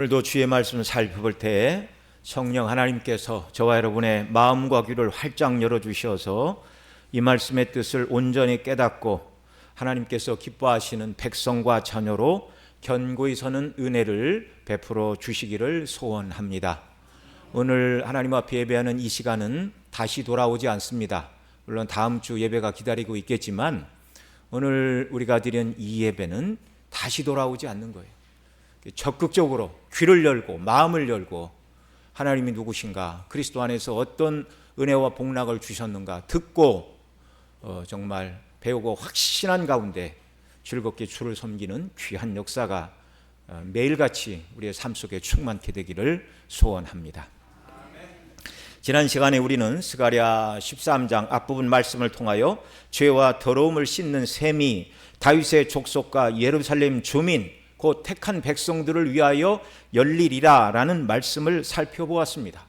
오늘도 주의 말씀을 살펴볼 때 성령 하나님께서 저와 여러분의 마음과 귀를 활짝 열어주셔서 이 말씀의 뜻을 온전히 깨닫고 하나님께서 기뻐하시는 백성과 자녀로 견고히 서는 은혜를 베풀어 주시기를 소원합니다. 오늘 하나님 앞에 예배하는 이 시간은 다시 돌아오지 않습니다. 물론 다음 주 예배가 기다리고 있겠지만 오늘 우리가 드린 이 예배는 다시 돌아오지 않는 거예요. 적극적으로 귀를 열고 마음을 열고 하나님이 누구신가, 그리스도 안에서 어떤 은혜와 복락을 주셨는가 듣고 정말 배우고 확신한 가운데 즐겁게 주를 섬기는 귀한 역사가 매일같이 우리의 삶 속에 충만케 되기를 소원합니다. 지난 시간에 우리는 스가랴 13장 앞부분 말씀을 통하여 죄와 더러움을 씻는 셈이 다윗의 족속과 예루살렘 주민 곧 택한 백성들을 위하여 열리리라 라는 말씀을 살펴보았습니다.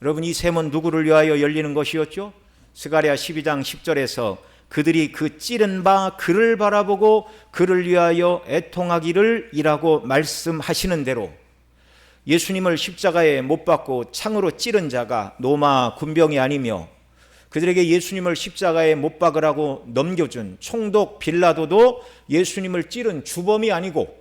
여러분, 이 셈은 누구를 위하여 열리는 것이었죠? 스가랴 12장 10절에서 그들이 그 찌른 바 그를 바라보고 그를 위하여 애통하기를 이라고 말씀하시는 대로 예수님을 십자가에 못 박고 창으로 찌른 자가 로마 군병이 아니며 그들에게 예수님을 십자가에 못 박으라고 넘겨준 총독 빌라도도 예수님을 찌른 주범이 아니고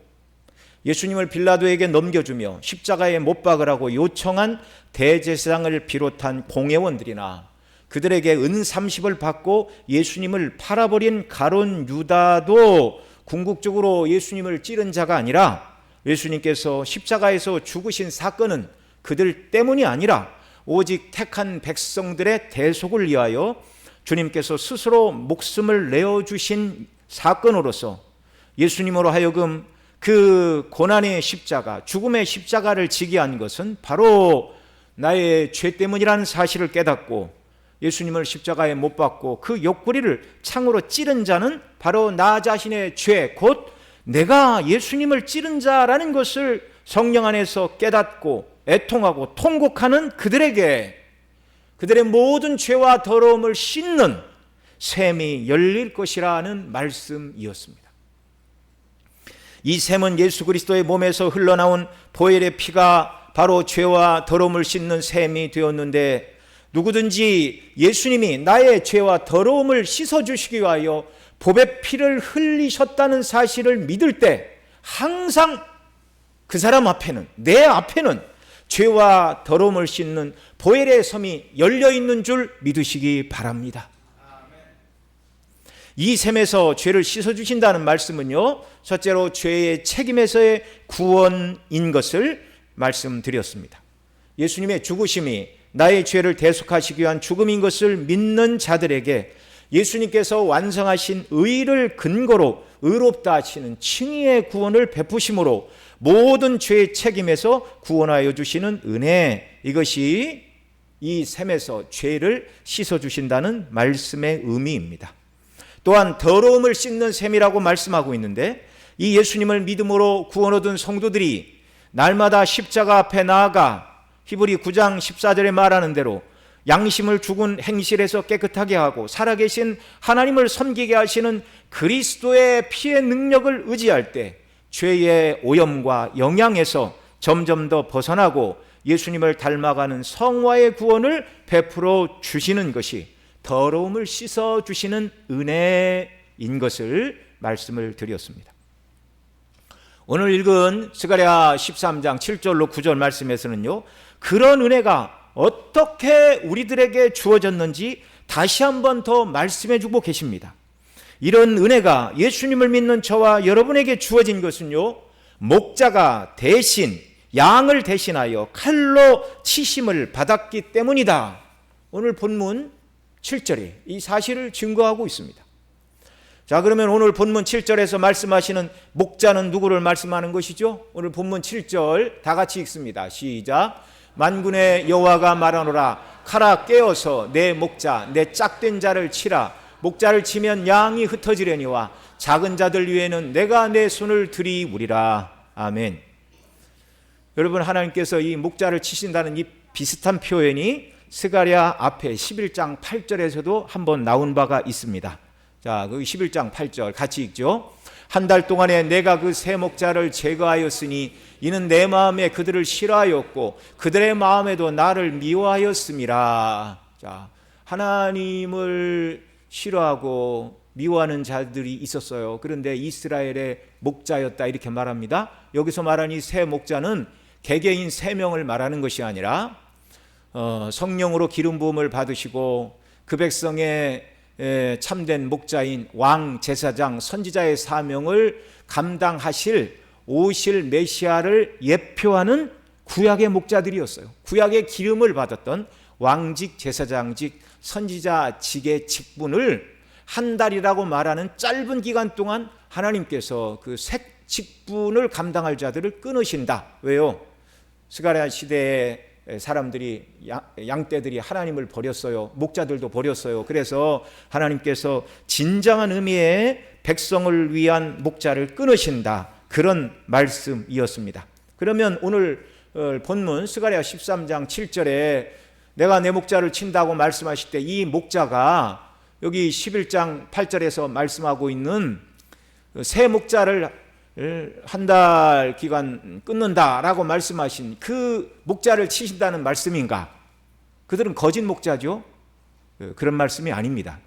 예수님을 빌라도에게 넘겨주며 십자가에 못 박으라고 요청한 대제사장을 비롯한 공회원들이나 그들에게 은 30을 받고 예수님을 팔아버린 가룟 유다도 궁극적으로 예수님을 찌른 자가 아니라 예수님께서 십자가에서 죽으신 사건은 그들 때문이 아니라 오직 택한 백성들의 대속을 위하여 주님께서 스스로 목숨을 내어주신 사건으로서 예수님으로 하여금 그 고난의 십자가, 죽음의 십자가를 지게 한 것은 바로 나의 죄 때문이라는 사실을 깨닫고 예수님을 십자가에 못 박고 그 옆구리를 창으로 찌른 자는 바로 나 자신의 죄, 곧 내가 예수님을 찌른 자라는 것을 성령 안에서 깨닫고 애통하고 통곡하는 그들에게 그들의 모든 죄와 더러움을 씻는 셈이 열릴 것이라는 말씀이었습니다. 이 셈은 예수 그리스도의 몸에서 흘러나온 보혈의 피가 바로 죄와 더러움을 씻는 셈이 되었는데, 누구든지 예수님이 나의 죄와 더러움을 씻어주시기 위하여 보배 피를 흘리셨다는 사실을 믿을 때 항상 그 사람 앞에는, 내 앞에는 죄와 더러움을 씻는 보혈의 섬이 열려있는 줄 믿으시기 바랍니다. 이 셈에서 죄를 씻어주신다는 말씀은요, 첫째로 죄의 책임에서의 구원인 것을 말씀드렸습니다. 예수님의 죽으심이 나의 죄를 대속하시기 위한 죽음인 것을 믿는 자들에게 예수님께서 완성하신 의를 근거로 의롭다 하시는 칭의의 구원을 베푸심으로 모든 죄의 책임에서 구원하여 주시는 은혜, 이것이 이 셈에서 죄를 씻어주신다는 말씀의 의미입니다. 또한 더러움을 씻는 셈이라고 말씀하고 있는데, 이 예수님을 믿음으로 구원 얻은 성도들이 날마다 십자가 앞에 나아가 히브리 9장 14절에 말하는 대로 양심을 죽은 행실에서 깨끗하게 하고 살아계신 하나님을 섬기게 하시는 그리스도의 피의 능력을 의지할 때 죄의 오염과 영향에서 점점 더 벗어나고 예수님을 닮아가는 성화의 구원을 베풀어 주시는 것이 더러움을 씻어주시는 은혜인 것을 말씀을 드렸습니다. 오늘 읽은 스가랴 13장 7절로 9절 말씀에서는요, 그런 은혜가 어떻게 우리들에게 주어졌는지 다시 한번 더 말씀해 주고 계십니다. 이런 은혜가 예수님을 믿는 저와 여러분에게 주어진 것은요, 목자가 대신 양을 대신하여 칼로 치심을 받았기 때문이다. 오늘 본문 7절이 이 사실을 증거하고 있습니다. 자, 그러면 오늘 본문 7절에서 말씀하시는 목자는 누구를 말씀하는 것이죠? 오늘 본문 7절 다 같이 읽습니다. 시작. 만군의 여호와가 말하노라. 칼아 깨어서 내 목자 내 짝된 자를 치라. 목자를 치면 양이 흩어지려니와 작은 자들 위에는 내가 내 손을 들이우리라. 아멘. 여러분, 하나님께서 이 목자를 치신다는 이 비슷한 표현이 스가랴 앞에 11장 8절에서도 한번 나온 바가 있습니다. 자, 그 11장 8절 같이 읽죠. 한 달 동안에 내가 그 세 목자를 제거하였으니 이는 내 마음에 그들을 싫어하였고 그들의 마음에도 나를 미워하였음이라. 자, 하나님을 싫어하고 미워하는 자들이 있었어요. 그런데 이스라엘의 목자였다 이렇게 말합니다. 여기서 말하는 이 세 목자는 개개인 세 명을 말하는 것이 아니라 성령으로 기름 부음을 받으시고 그 백성의 참된 목자인 왕, 제사장, 선지자의 사명을 감당하실 오실 메시아를 예표하는 구약의 목자들이었어요. 구약의 기름을 받았던 왕직, 제사장직, 선지자직의 직분을 한 달이라고 말하는 짧은 기간 동안 하나님께서 그 색 직분을 감당할 자들을 끊으신다. 왜요? 스가랴 시대에 사람들이 양떼들이 하나님을 버렸어요. 목자들도 버렸어요. 그래서 하나님께서 진정한 의미의 백성을 위한 목자를 끊으신다. 그런 말씀이었습니다. 그러면 오늘 본문 스가랴 13장 7절에 내가 내 목자를 친다고 말씀하실 때 이 목자가 여기 11장 8절에서 말씀하고 있는 새 목자를 한 달 기간 끊는다라고 말씀하신 그 목자를 치신다는 말씀인가? 그들은 거짓 목자죠. 그런 말씀이 아닙니다.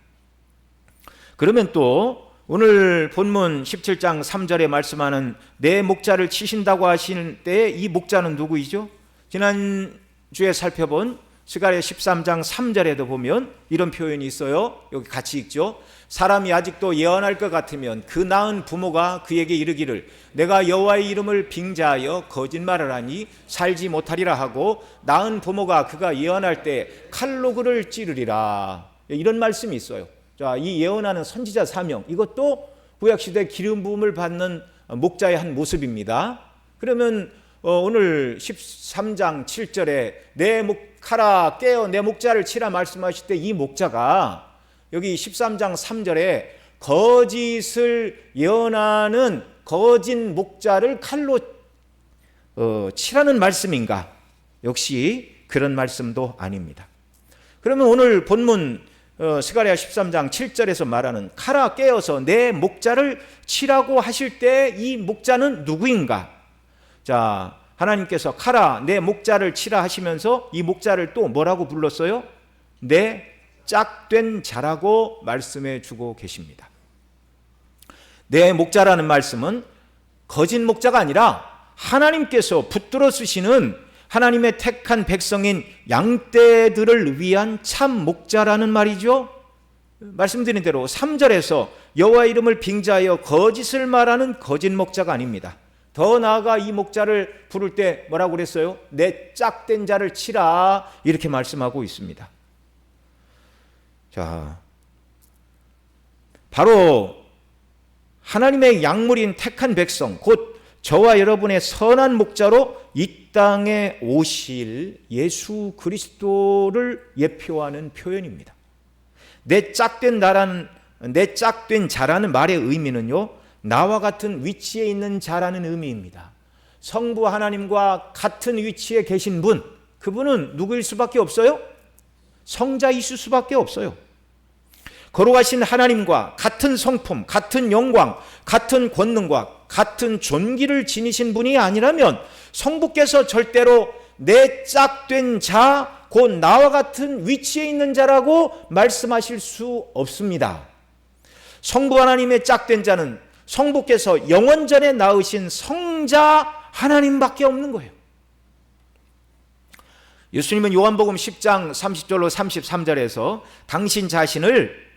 그러면 또 오늘 본문 17장 3절에 말씀하는 내 목자를 치신다고 하시는 때 이 목자는 누구이죠? 지난주에 살펴본 스가랴 13장 3절에도 보면 이런 표현이 있어요. 여기 같이 읽죠. 사람이 아직도 예언할 것 같으면 그 낳은 부모가 그에게 이르기를 내가 여호와의 이름을 빙자하여 거짓말을 하니 살지 못하리라 하고 낳은 부모가 그가 예언할 때 칼로 그를 찌르리라. 이런 말씀이 있어요. 자, 이 예언하는 선지자 사명, 이것도 구약시대 기름 부음을 받는 목자의 한 모습입니다. 그러면 오늘 13장 7절에 내 목하라 깨어 내 목자를 치라 말씀하실 때 이 목자가 여기 13장 3절에 거짓을 예언하는 거짓 목자를 칼로 치라는 말씀인가? 역시 그런 말씀도 아닙니다. 그러면 오늘 본문 스가랴 13장 7절에서 말하는 칼아 깨어서 내 목자를 치라고 하실 때 이 목자는 누구인가? 자, 하나님께서 칼아 내 목자를 치라 하시면서 이 목자를 또 뭐라고 불렀어요? 내 짝된 자라고 말씀해 주고 계십니다. 내 목자라는 말씀은 거짓 목자가 아니라 하나님께서 붙들어 쓰시는 하나님의 택한 백성인 양떼들을 위한 참 목자라는 말이죠. 말씀드린 대로 3절에서 여호와 이름을 빙자하여 거짓을 말하는 거짓 목자가 아닙니다. 더 나아가 이 목자를 부를 때 뭐라고 그랬어요? 내 짝된 자를 치라 이렇게 말씀하고 있습니다. 자, 바로 하나님의 약물인 택한 백성, 곧 저와 여러분의 선한 목자로 이 땅에 오실 예수 그리스도를 예표하는 표현입니다. 내 짝된 자라는 말의 의미는요, 나와 같은 위치에 있는 자라는 의미입니다. 성부 하나님과 같은 위치에 계신 분, 그분은 누구일 수밖에 없어요? 성자이실 수밖에 없어요. 거룩하신 하나님과 같은 성품, 같은 영광, 같은 권능과 같은 존귀를 지니신 분이 아니라면 성부께서 절대로 내 짝된 자, 곧 나와 같은 위치에 있는 자라고 말씀하실 수 없습니다. 성부 하나님의 짝된 자는 성부께서 영원 전에 낳으신 성자 하나님밖에 없는 거예요. 예수님은 요한복음 10장 30절로 33절에서 당신 자신을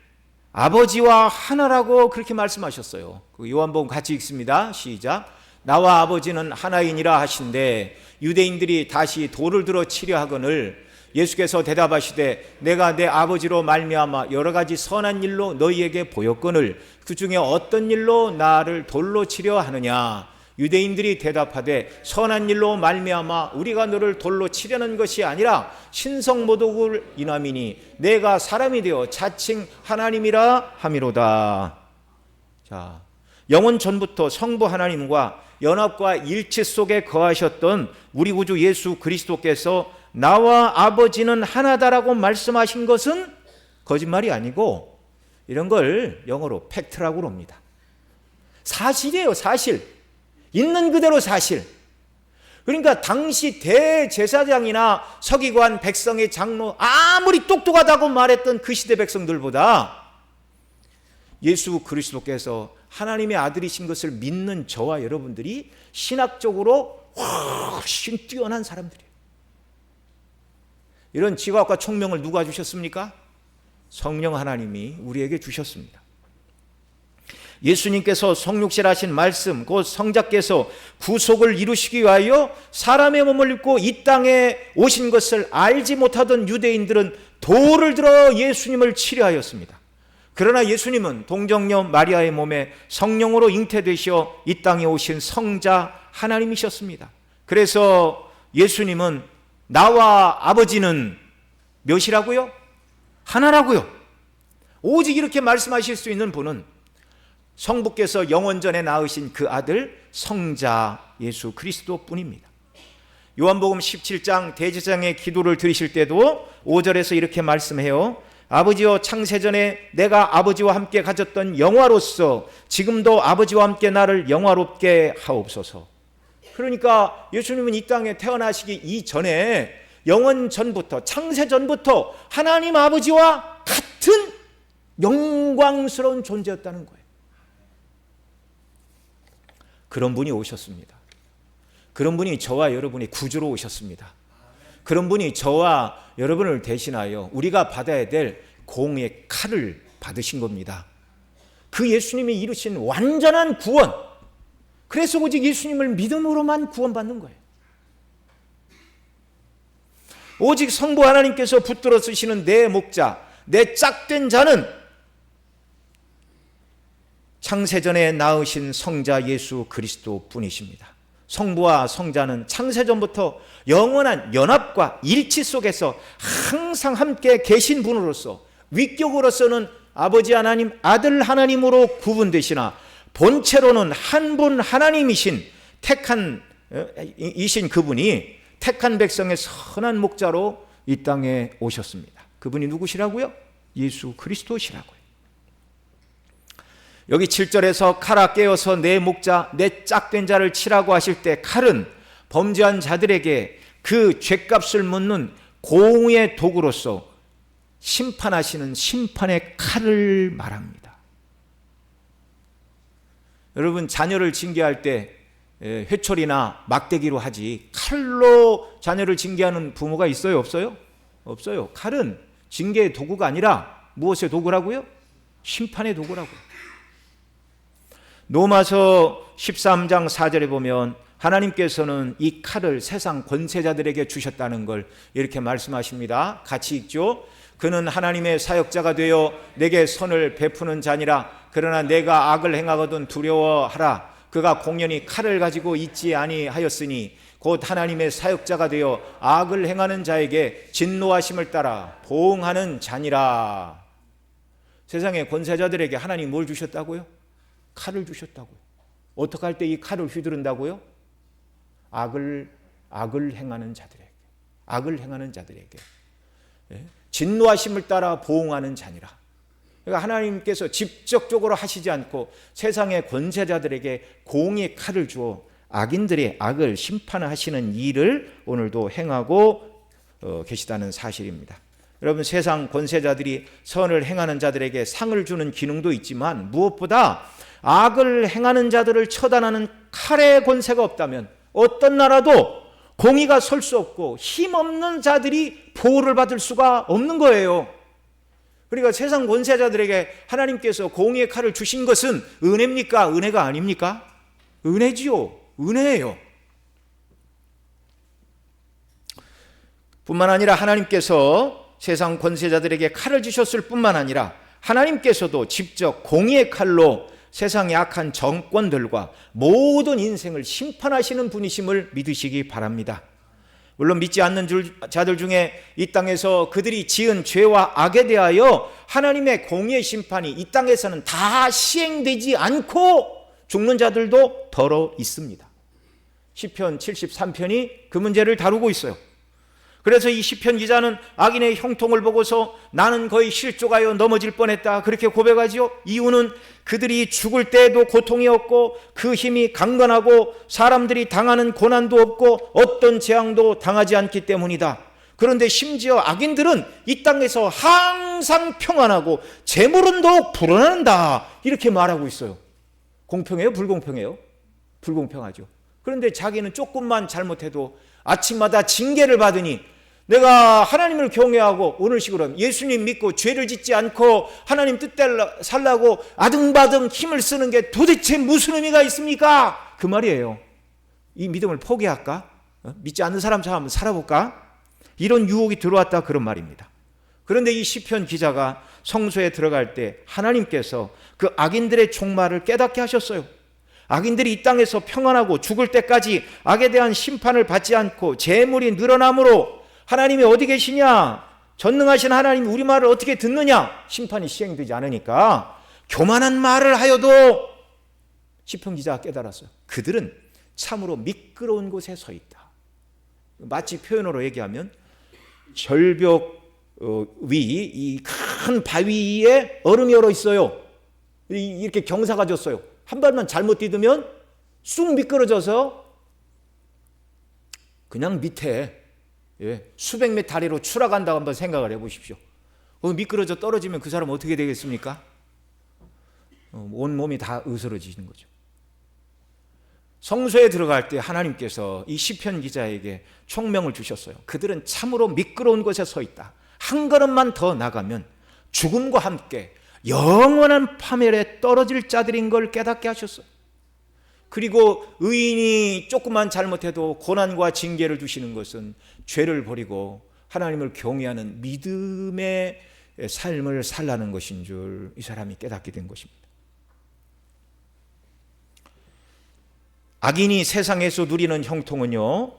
아버지와 하나라고 그렇게 말씀하셨어요. 그 요한복음 같이 읽습니다. 시작. 나와 아버지는 하나이니라 하신대 유대인들이 다시 돌을 들어 치려 하거늘 예수께서 대답하시되 내가 내 아버지로 말미암아 여러 가지 선한 일로 너희에게 보였거늘 그 중에 어떤 일로 나를 돌로 치려 하느냐. 유대인들이 대답하되 선한 일로 말미암아 우리가 너를 돌로 치려는 것이 아니라 신성모독을 인함이니 내가 사람이 되어 자칭 하나님이라 함이로다. 자, 영원 전부터 성부 하나님과 연합과 일치 속에 거하셨던 우리 구주 예수 그리스도께서 나와 아버지는 하나다라고 말씀하신 것은 거짓말이 아니고 이런 걸 영어로 팩트라고 합니다. 사실이에요, 사실. 있는 그대로 사실. 그러니까 당시 대제사장이나 서기관, 백성의 장로, 아무리 똑똑하다고 말했던 그 시대 백성들보다 예수 그리스도께서 하나님의 아들이신 것을 믿는 저와 여러분들이 신학적으로 훨씬 뛰어난 사람들이에요. 이런 지각과 총명을 누가 주셨습니까? 성령 하나님이 우리에게 주셨습니다. 예수님께서 성육신하신 말씀, 곧 성자께서 구속을 이루시기 위하여 사람의 몸을 입고 이 땅에 오신 것을 알지 못하던 유대인들은 돌을 들어 예수님을 치려하였습니다. 그러나 예수님은 동정녀 마리아의 몸에 성령으로 잉태되시어 이 땅에 오신 성자 하나님이셨습니다. 그래서 예수님은 나와 아버지는 몇이라고요? 하나라고요. 오직 이렇게 말씀하실 수 있는 분은 성부께서 영원전에 낳으신 그 아들 성자 예수 그리스도 뿐입니다. 요한복음 17장 대제사장의 기도를 드리실 때도 5절에서 이렇게 말씀해요. 아버지여, 창세전에 내가 아버지와 함께 가졌던 영화로서 지금도 아버지와 함께 나를 영화롭게 하옵소서. 그러니까 예수님은 이 땅에 태어나시기 이전에 영원 전부터, 창세 전부터 하나님 아버지와 같은 영광스러운 존재였다는 거예요. 그런 분이 오셨습니다. 그런 분이 저와 여러분의 구주로 오셨습니다. 그런 분이 저와 여러분을 대신하여 우리가 받아야 될 공의 칼을 받으신 겁니다. 그 예수님이 이루신 완전한 구원, 그래서 오직 예수님을 믿음으로만 구원받는 거예요. 오직 성부 하나님께서 붙들어 쓰시는 내 목자, 내 짝된 자는 창세전에 낳으신 성자 예수 그리스도 뿐이십니다. 성부와 성자는 창세전부터 영원한 연합과 일치 속에서 항상 함께 계신 분으로서 위격으로서는 아버지 하나님, 아들 하나님으로 구분되시나 본체로는 한 분 하나님이신 이신 그분이 택한 백성의 선한 목자로 이 땅에 오셨습니다. 그분이 누구시라고요? 예수 그리스도시라고요. 여기 7절에서 칼아 깨어서 내 목자, 내 짝된 자를 치라고 하실 때 칼은 범죄한 자들에게 그 죄값을 묻는 공의의 도구로서 심판하시는 심판의 칼을 말합니다. 여러분, 자녀를 징계할 때 회초리나 막대기로 하지 칼로 자녀를 징계하는 부모가 있어요, 없어요? 없어요. 칼은 징계의 도구가 아니라 무엇의 도구라고요? 심판의 도구라고요. 로마서 13장 4절에 보면 하나님께서는 이 칼을 세상 권세자들에게 주셨다는 걸 이렇게 말씀하십니다. 같이 읽죠. 그는 하나님의 사역자가 되어 내게 선을 베푸는 자니라. 그러나 내가 악을 행하거든 두려워하라. 그가 공연히 칼을 가지고 있지 아니하였으니 곧 하나님의 사역자가 되어 악을 행하는 자에게 진노하심을 따라 보응하는 자니라. 세상의 권세자들에게 하나님 뭘 주셨다고요? 칼을 주셨다고요. 어떻게 할 때 이 칼을 휘두른다고요? 악을 행하는 자들에게, 악을 행하는 자들에게 진노하심을 따라 보응하는 자니라. 그러니까 하나님께서 직접적으로 하시지 않고 세상의 권세자들에게 공의 칼을 주어 악인들의 악을 심판하시는 일을 오늘도 행하고 계시다는 사실입니다. 여러분, 세상 권세자들이 선을 행하는 자들에게 상을 주는 기능도 있지만 무엇보다 악을 행하는 자들을 처단하는 칼의 권세가 없다면 어떤 나라도 공의가 설 수 없고 힘없는 자들이 보호를 받을 수가 없는 거예요. 그러니까 세상 권세자들에게 하나님께서 공의의 칼을 주신 것은 은혜입니까? 은혜가 아닙니까? 은혜지요. 은혜예요. 뿐만 아니라 하나님께서 세상 권세자들에게 칼을 주셨을 뿐만 아니라 하나님께서도 직접 공의의 칼로 세상의 악한 정권들과 모든 인생을 심판하시는 분이심을 믿으시기 바랍니다. 물론 믿지 않는 자들 중에 이 땅에서 그들이 지은 죄와 악에 대하여 하나님의 공의의 심판이 이 땅에서는 다 시행되지 않고 죽는 자들도 더러 있습니다. 시편 73편이 그 문제를 다루고 있어요. 그래서 이 시편 기자는 악인의 형통을 보고서 나는 거의 실족하여 넘어질 뻔했다 그렇게 고백하지요. 이유는 그들이 죽을 때에도 고통이 없고 그 힘이 강건하고 사람들이 당하는 고난도 없고 어떤 재앙도 당하지 않기 때문이다. 그런데 심지어 악인들은 이 땅에서 항상 평안하고 재물은 더욱 불어난다 이렇게 말하고 있어요. 공평해요? 불공평해요? 불공평하죠. 그런데 자기는 조금만 잘못해도 아침마다 징계를 받으니 내가 하나님을 경외하고 오늘식으로 예수님 믿고 죄를 짓지 않고 하나님 뜻대로 살라고 아등바등 힘을 쓰는 게 도대체 무슨 의미가 있습니까? 그 말이에요. 이 믿음을 포기할까? 믿지 않는 사람처럼 한번 살아볼까? 이런 유혹이 들어왔다 그런 말입니다. 그런데 이 시편 기자가 성소에 들어갈 때 하나님께서 그 악인들의 종말을 깨닫게 하셨어요. 악인들이 이 땅에서 평안하고 죽을 때까지 악에 대한 심판을 받지 않고 재물이 늘어남으로 하나님이 어디 계시냐? 전능하신 하나님이 우리 말을 어떻게 듣느냐? 심판이 시행되지 않으니까 교만한 말을 하여도 시편 기자가 깨달았어요. 그들은 참으로 미끄러운 곳에 서 있다. 마치 표현으로 얘기하면 절벽 위 이 큰 바위 위에 얼음이 얼어 있어요. 이렇게 경사가 졌어요. 한 발만 잘못 디디면 쑥 미끄러져서 그냥 밑에 수백 몇 다리로 추락한다고 한번 생각을 해보십시오. 미끄러져 떨어지면 그 사람 어떻게 되겠습니까? 온 몸이 다 으스러지는 거죠. 성소에 들어갈 때 하나님께서 이 시편 기자에게 총명을 주셨어요. 그들은 참으로 미끄러운 곳에 서 있다. 한 걸음만 더 나가면 죽음과 함께 영원한 파멸에 떨어질 자들인 걸 깨닫게 하셨어요. 그리고 의인이 조금만 잘못해도 고난과 징계를 주시는 것은 죄를 버리고 하나님을 경외하는 믿음의 삶을 살라는 것인 줄 이 사람이 깨닫게 된 것입니다. 악인이 세상에서 누리는 형통은요,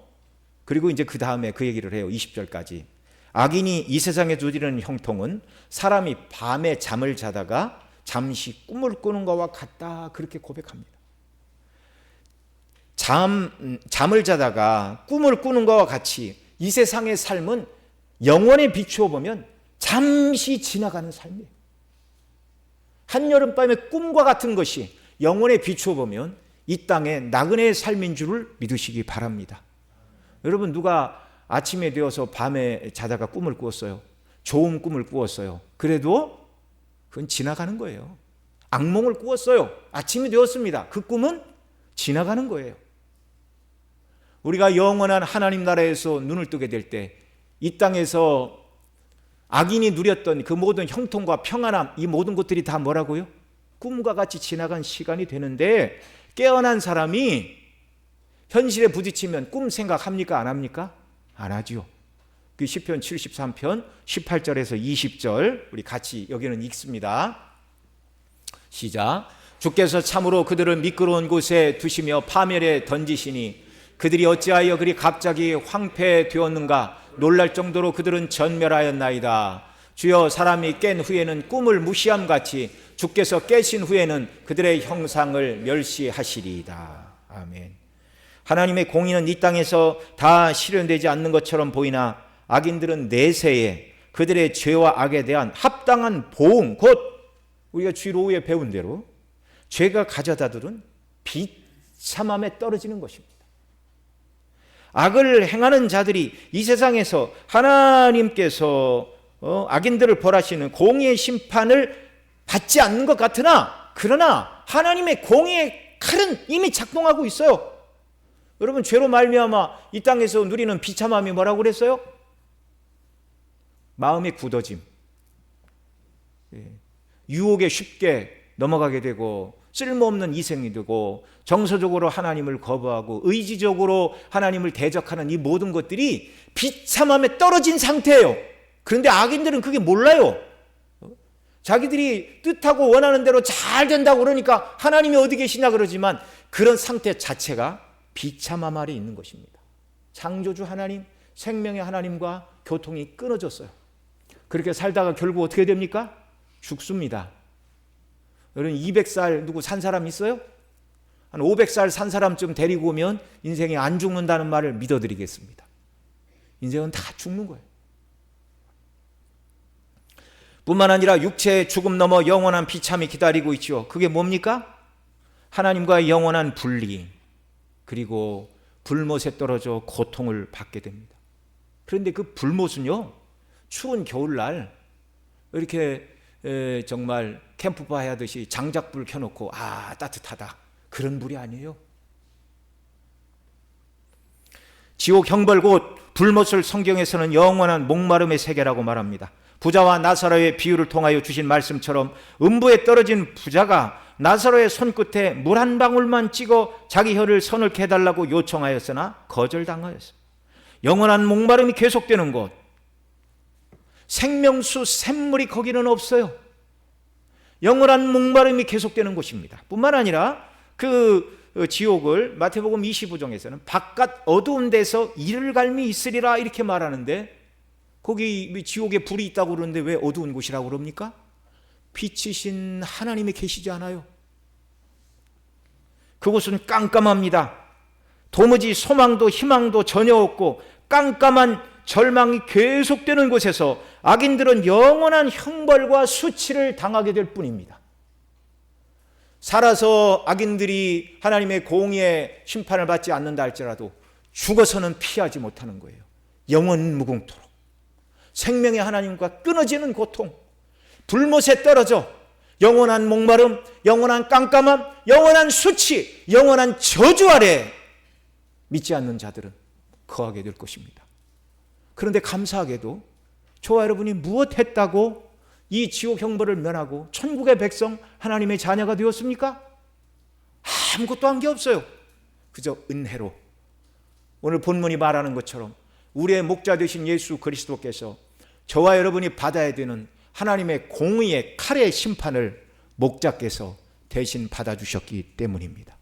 그리고 이제 그 다음에 그 얘기를 해요. 20절까지. 악인이 이 세상에 누리는 형통은 사람이 밤에 잠을 자다가 잠시 꿈을 꾸는 것과 같다 그렇게 고백합니다. 잠을 자다가 꿈을 꾸는 것과 같이 이 세상의 삶은 영원에 비추어 보면 잠시 지나가는 삶이에요. 한여름밤의 꿈과 같은 것이 영원에 비추어 보면 이 땅의 나그네의 삶인 줄을 믿으시기 바랍니다. 여러분, 누가 아침에 되어서 밤에 자다가 꿈을 꾸었어요. 좋은 꿈을 꾸었어요. 그래도 그건 지나가는 거예요. 악몽을 꾸었어요. 아침이 되었습니다. 그 꿈은 지나가는 거예요. 우리가 영원한 하나님 나라에서 눈을 뜨게 될 때 이 땅에서 악인이 누렸던 그 모든 형통과 평안함, 이 모든 것들이 다 뭐라고요? 꿈과 같이 지나간 시간이 되는데 깨어난 사람이 현실에 부딪히면 꿈 생각합니까? 안 합니까? 안 하죠. 그 시편 73편 18절에서 20절 우리 같이 여기는 읽습니다. 시작. 주께서 참으로 그들을 미끄러운 곳에 두시며 파멸에 던지시니 그들이 어찌하여 그리 갑자기 황폐되었는가? 놀랄 정도로 그들은 전멸하였나이다. 주여, 사람이 깬 후에는 꿈을 무시함같이 주께서 깨신 후에는 그들의 형상을 멸시하시리이다. 아멘. 하나님의 공의는 이 땅에서 다 실현되지 않는 것처럼 보이나 악인들은 내세에 그들의 죄와 악에 대한 합당한 보응, 곧 우리가 주일 오후에 배운 대로 죄가 가져다들은 비참함에 떨어지는 것입니다. 악을 행하는 자들이 이 세상에서 하나님께서 악인들을 벌하시는 공의의 심판을 받지 않는 것 같으나, 그러나 하나님의 공의의 칼은 이미 작동하고 있어요. 여러분, 죄로 말미암아 이 땅에서 누리는 비참함이 뭐라고 그랬어요? 마음의 굳어짐, 유혹에 쉽게 넘어가게 되고 쓸모없는 희생이 되고 정서적으로 하나님을 거부하고 의지적으로 하나님을 대적하는 이 모든 것들이 비참함에 떨어진 상태예요. 그런데 악인들은 그게 몰라요. 자기들이 뜻하고 원하는 대로 잘 된다고 그러니까 하나님이 어디 계시냐 그러지만 그런 상태 자체가 비참함 아래 있는 것입니다. 창조주 하나님, 생명의 하나님과 교통이 끊어졌어요. 그렇게 살다가 결국 어떻게 됩니까? 죽습니다. 여러분, 200살 누구 산 사람 있어요? 한 500살 산 사람쯤 데리고 오면 인생이 안 죽는다는 말을 믿어드리겠습니다. 이제는 다 죽는 거예요. 뿐만 아니라 육체의 죽음 넘어 영원한 비참이 기다리고 있죠. 그게 뭡니까? 하나님과의 영원한 분리, 그리고 불못에 떨어져 고통을 받게 됩니다. 그런데 그 불못은요, 추운 겨울날 이렇게 정말 캠프파이어 하듯이 장작불 켜놓고 따뜻하다, 그런 불이 아니에요. 지옥 형벌 곧 불못을 성경에서는 영원한 목마름의 세계라고 말합니다. 부자와 나사로의 비유를 통하여 주신 말씀처럼 음부에 떨어진 부자가 나사로의 손끝에 물 한 방울만 찍어 자기 혀를 서늘케 해달라고 요청하였으나 거절당하였습니다. 영원한 목마름이 계속되는 곳, 생명수 샘물이 거기는 없어요. 영원한 목마름이 계속되는 곳입니다. 뿐만 아니라 그 지옥을 마태복음 25장에서는 바깥 어두운 데서 이를 갈미 있으리라 이렇게 말하는데, 거기 지옥에 불이 있다고 그러는데 왜 어두운 곳이라고 그럽니까? 빛이신 하나님이 계시지 않아요. 그곳은 깜깜합니다. 도무지 소망도 희망도 전혀 없고 깜깜한 절망이 계속되는 곳에서 악인들은 영원한 형벌과 수치를 당하게 될 뿐입니다. 살아서 악인들이 하나님의 공의의 심판을 받지 않는다 할지라도 죽어서는 피하지 못하는 거예요. 영원 무궁토록 생명의 하나님과 끊어지는 고통, 불못에 떨어져 영원한 목마름, 영원한 깜깜함, 영원한 수치, 영원한 저주 아래 믿지 않는 자들은 거하게 될 것입니다. 그런데 감사하게도 저와 여러분이 무엇했다고 이 지옥 형벌을 면하고 천국의 백성, 하나님의 자녀가 되었습니까? 아무것도 한 게 없어요. 그저 은혜로, 오늘 본문이 말하는 것처럼 우리의 목자 되신 예수 그리스도께서 저와 여러분이 받아야 되는 하나님의 공의의 칼의 심판을 목자께서 대신 받아주셨기 때문입니다.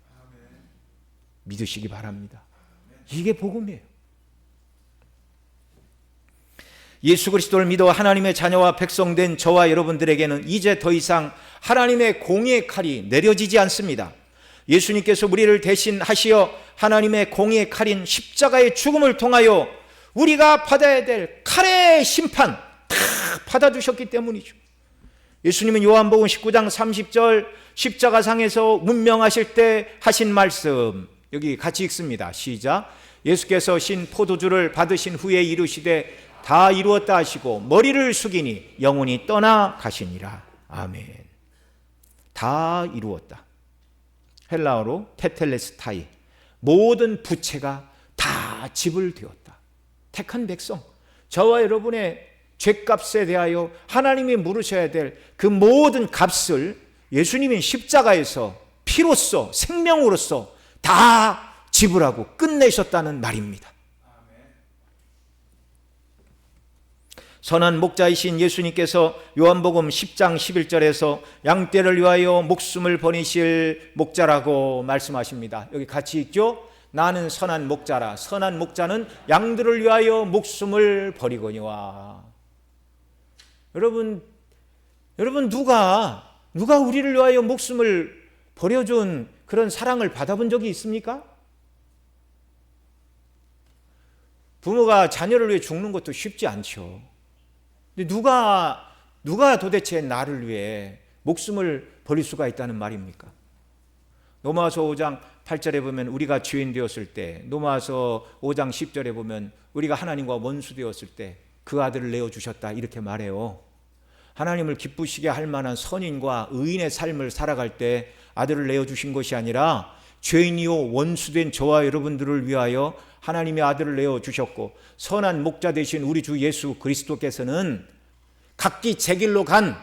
믿으시기 바랍니다. 이게 복음이에요. 예수 그리스도를 믿어 하나님의 자녀와 백성된 저와 여러분들에게는 이제 더 이상 하나님의 공의의 칼이 내려지지 않습니다. 예수님께서 우리를 대신하시어 하나님의 공의의 칼인 십자가의 죽음을 통하여 우리가 받아야 될 칼의 심판 다 받아주셨기 때문이죠. 예수님은 요한복음 19장 30절 십자가상에서 운명하실 때 하신 말씀, 여기 같이 읽습니다. 시작. 예수께서 신 포도주를 받으신 후에 이르시되 다 이루었다 하시고 머리를 숙이니 영혼이 떠나 가시니라. 아멘. 다 이루었다. 헬라어로 테텔레스타이, 모든 부채가 다 지불되었다. 택한 백성, 저와 여러분의 죄값에 대하여 하나님이 물으셔야 될 그 모든 값을 예수님이 십자가에서 피로써, 생명으로써 다 지불하고 끝내셨다는 말입니다. 선한 목자이신 예수님께서 요한복음 10장 11절에서 양떼를 위하여 목숨을 버리실 목자라고 말씀하십니다. 여기 같이 있죠? 나는 선한 목자라. 선한 목자는 양들을 위하여 목숨을 버리거니와. 여러분 누가 우리를 위하여 목숨을 버려준 그런 사랑을 받아본 적이 있습니까? 부모가 자녀를 위해 죽는 것도 쉽지 않죠. 근데 누가 도대체 나를 위해 목숨을 버릴 수가 있다는 말입니까? 로마서 5장 8절에 보면 우리가 죄인 되었을 때, 로마서 5장 10절에 보면 우리가 하나님과 원수 되었을 때 그 아들을 내어주셨다 이렇게 말해요. 하나님을 기쁘시게 할 만한 선인과 의인의 삶을 살아갈 때 아들을 내어주신 것이 아니라 죄인이요 원수된 저와 여러분들을 위하여 하나님의 아들을 내어주셨고, 선한 목자 되신 우리 주 예수 그리스도께서는 각기 제 길로 간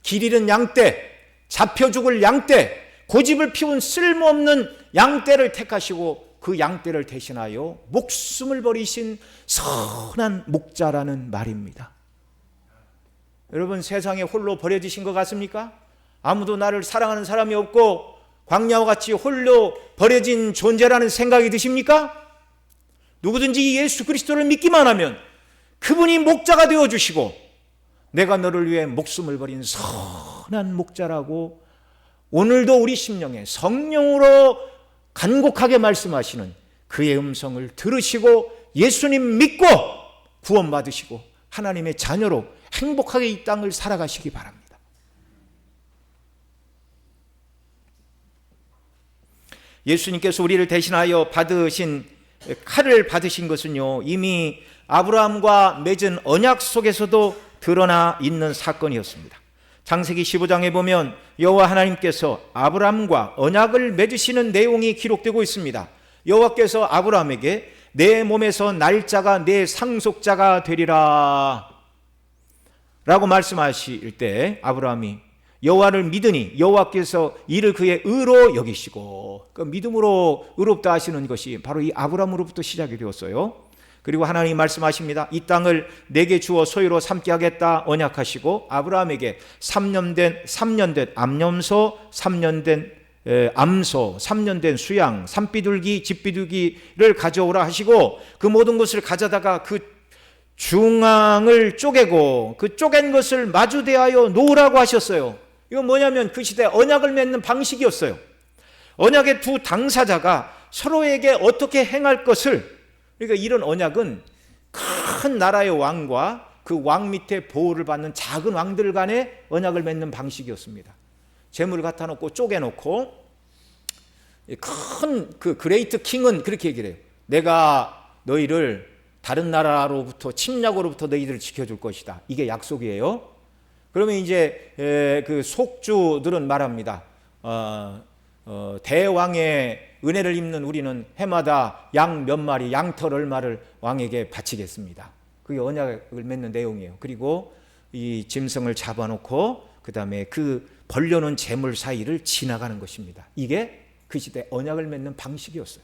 길 잃은 양떼, 잡혀 죽을 양떼, 고집을 피운 쓸모없는 양떼를 택하시고 그 양떼를 대신하여 목숨을 버리신 선한 목자라는 말입니다. 여러분, 세상에 홀로 버려지신 것 같습니까? 아무도 나를 사랑하는 사람이 없고 광야와 같이 홀로 버려진 존재라는 생각이 드십니까? 누구든지 예수 그리스도를 믿기만 하면 그분이 목자가 되어주시고 내가 너를 위해 목숨을 버린 선한 목자라고 오늘도 우리 심령에 성령으로 간곡하게 말씀하시는 그의 음성을 들으시고 예수님 믿고 구원받으시고 하나님의 자녀로 행복하게 이 땅을 살아가시기 바랍니다. 예수님께서 우리를 대신하여 받으신 칼을 받으신 것은요, 이미 아브라함과 맺은 언약 속에서도 드러나 있는 사건이었습니다. 창세기 15장에 보면 여호와 하나님께서 아브라함과 언약을 맺으시는 내용이 기록되고 있습니다. 여호와께서 아브라함에게 내 몸에서 날짜가 내 상속자가 되리라 라고 말씀하실 때 아브라함이 여호와를 믿으니 여호와께서 이를 그의 의로 여기시고, 그 믿음으로 의롭다 하시는 것이 바로 이 아브라함으로부터 시작이 되었어요. 그리고 하나님이 말씀하십니다. 이 땅을 내게 주어 소유로 삼게 하겠다 언약하시고 아브라함에게 3년 된 암염소, 3년 된 암소, 3년 된 수양, 산비둘기, 집비둘기를 가져오라 하시고 그 모든 것을 가져다가 그 중앙을 쪼개고 그 쪼갠 것을 마주대하여 놓으라고 하셨어요. 이건 뭐냐면 그 시대 언약을 맺는 방식이었어요. 언약의 두 당사자가 서로에게 어떻게 행할 것을, 그러니까 이런 언약은 큰 나라의 왕과 그 왕 밑에 보호를 받는 작은 왕들 간의 언약을 맺는 방식이었습니다. 재물을 갖다 놓고 쪼개놓고 큰 그 그레이트 킹은 그렇게 얘기를 해요. 내가 너희를 다른 나라로부터 침략으로부터 너희들을 지켜줄 것이다. 이게 약속이에요. 그러면 이제 그 속주들은 말합니다. 대왕의 은혜를 입는 우리는 해마다 양 몇 마리, 양털 얼마를 왕에게 바치겠습니다. 그게 언약을 맺는 내용이에요. 그리고 이 짐승을 잡아놓고 그 다음에 그 벌려놓은 재물 사이를 지나가는 것입니다. 이게 그 시대 언약을 맺는 방식이었어요.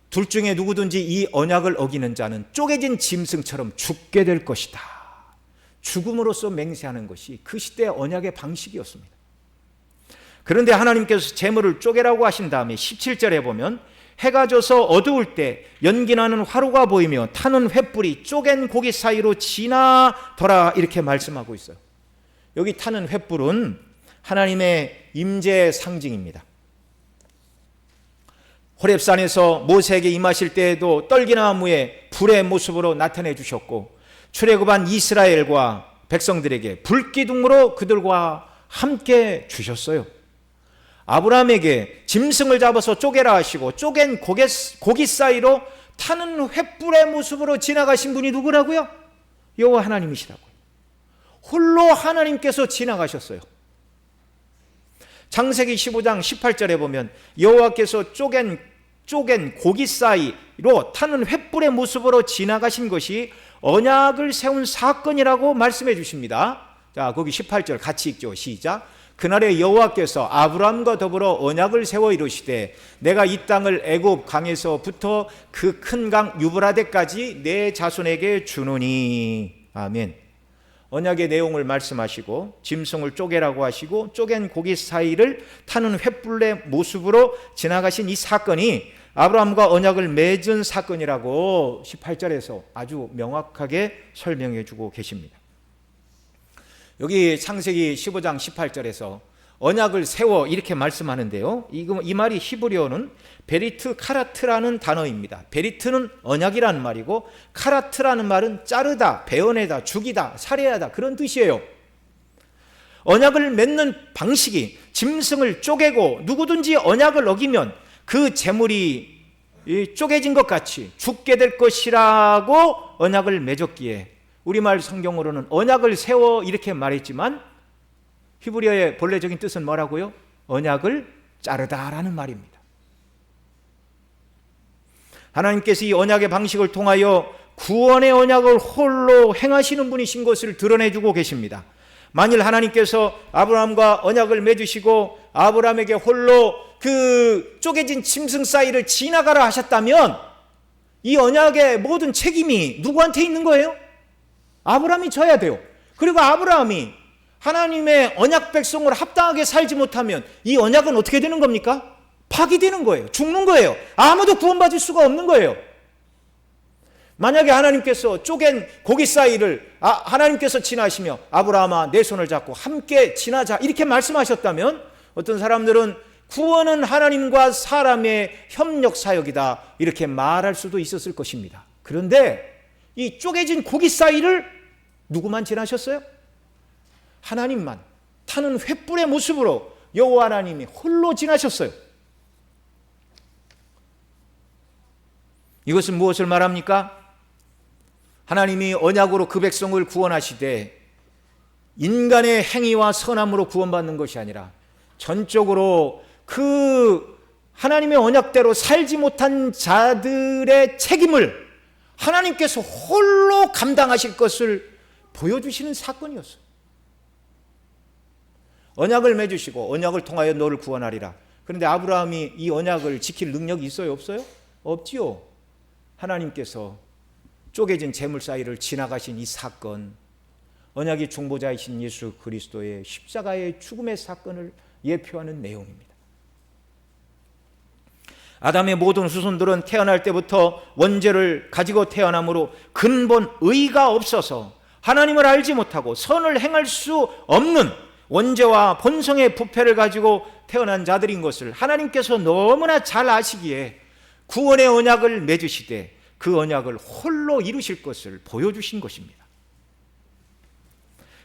둘 중에 누구든지 이 언약을 어기는 자는 쪼개진 짐승처럼 죽게 될 것이다. 죽음으로써 맹세하는 것이 그 시대의 언약의 방식이었습니다. 그런데 하나님께서 재물을 쪼개라고 하신 다음에 17절에 보면 해가 져서 어두울 때 연기나는 화로가 보이며 타는 횃불이 쪼갠 고기 사이로 지나더라 이렇게 말씀하고 있어요. 여기 타는 횃불은 하나님의 임재의 상징입니다. 호렙산에서 모세에게 임하실 때에도 떨기나무에 불의 모습으로 나타내 주셨고 출애굽한 이스라엘과 백성들에게 불기둥으로 그들과 함께 주셨어요. 아브라함에게 짐승을 잡아서 쪼개라 하시고 쪼갠 고기 사이로 타는 횃불의 모습으로 지나가신 분이 누구라고요? 여호와 하나님이시라고요. 홀로 하나님께서 지나가셨어요. 창세기 15장 18절에 보면 여호와께서 쪼갠 고기 사이로 타는 횃불의 모습으로 지나가신 것이 언약을 세운 사건이라고 말씀해 주십니다. 자, 거기 18절 같이 읽죠. 시작. 그날에 여호와께서 아브라함과 더불어 언약을 세워 이루시되 내가 이 땅을 애굽 강에서부터 그 큰 강 유브라데까지 내 자손에게 주노니. 아멘. 언약의 내용을 말씀하시고 짐승을 쪼개라고 하시고 쪼갠 고기 사이를 타는 횃불의 모습으로 지나가신 이 사건이 아브라함과 언약을 맺은 사건이라고 18절에서 아주 명확하게 설명해 주고 계십니다. 여기 창세기 15장 18절에서 언약을 세워 이렇게 말씀하는데요. 이 말이 히브리어는 베리트 카라트라는 단어입니다. 베리트는 언약이라는 말이고 카라트라는 말은 자르다, 베어내다, 죽이다, 살해하다 그런 뜻이에요. 언약을 맺는 방식이 짐승을 쪼개고 누구든지 언약을 어기면 그 재물이 쪼개진 것 같이 죽게 될 것이라고 언약을 맺었기에 우리말 성경으로는 언약을 세워 이렇게 말했지만 히브리어의 본래적인 뜻은 뭐라고요? 언약을 자르다라는 말입니다. 하나님께서 이 언약의 방식을 통하여 구원의 언약을 홀로 행하시는 분이신 것을 드러내주고 계십니다. 만일 하나님께서 아브라함과 언약을 맺으시고 아브라함에게 홀로 그 쪼개진 짐승 사이를 지나가라 하셨다면 이 언약의 모든 책임이 누구한테 있는 거예요? 아브라함이 져야 돼요. 그리고 아브라함이 하나님의 언약 백성으로 합당하게 살지 못하면 이 언약은 어떻게 되는 겁니까? 파기되는 거예요. 죽는 거예요. 아무도 구원받을 수가 없는 거예요. 만약에 하나님께서 쪼갠 고기 사이를 하나님께서 지나시며 아브라함아 내 손을 잡고 함께 지나자 이렇게 말씀하셨다면 어떤 사람들은 구원은 하나님과 사람의 협력 사역이다 이렇게 말할 수도 있었을 것입니다. 그런데 이 쪼개진 고기 사이를 누구만 지나셨어요? 하나님만 타는 횃불의 모습으로 여호와 하나님이 홀로 지나셨어요. 이것은 무엇을 말합니까? 하나님이 언약으로 그 백성을 구원하시되 인간의 행위와 선함으로 구원받는 것이 아니라 전적으로 그 하나님의 언약대로 살지 못한 자들의 책임을 하나님께서 홀로 감당하실 것을 보여주시는 사건이었어요. 언약을 맺으시고 언약을 통하여 너를 구원하리라. 그런데 아브라함이 이 언약을 지킬 능력이 있어요? 없어요? 없지요. 하나님께서 쪼개진 재물 사이를 지나가신 이 사건, 언약의 중보자이신 예수 그리스도의 십자가의 죽음의 사건을 예표하는 내용입니다. 아담의 모든 후손들은 태어날 때부터 원죄를 가지고 태어나므로 근본 의가 없어서 하나님을 알지 못하고 선을 행할 수 없는 원죄와 본성의 부패를 가지고 태어난 자들인 것을 하나님께서 너무나 잘 아시기에 구원의 언약을 맺으시되 그 언약을 홀로 이루실 것을 보여주신 것입니다.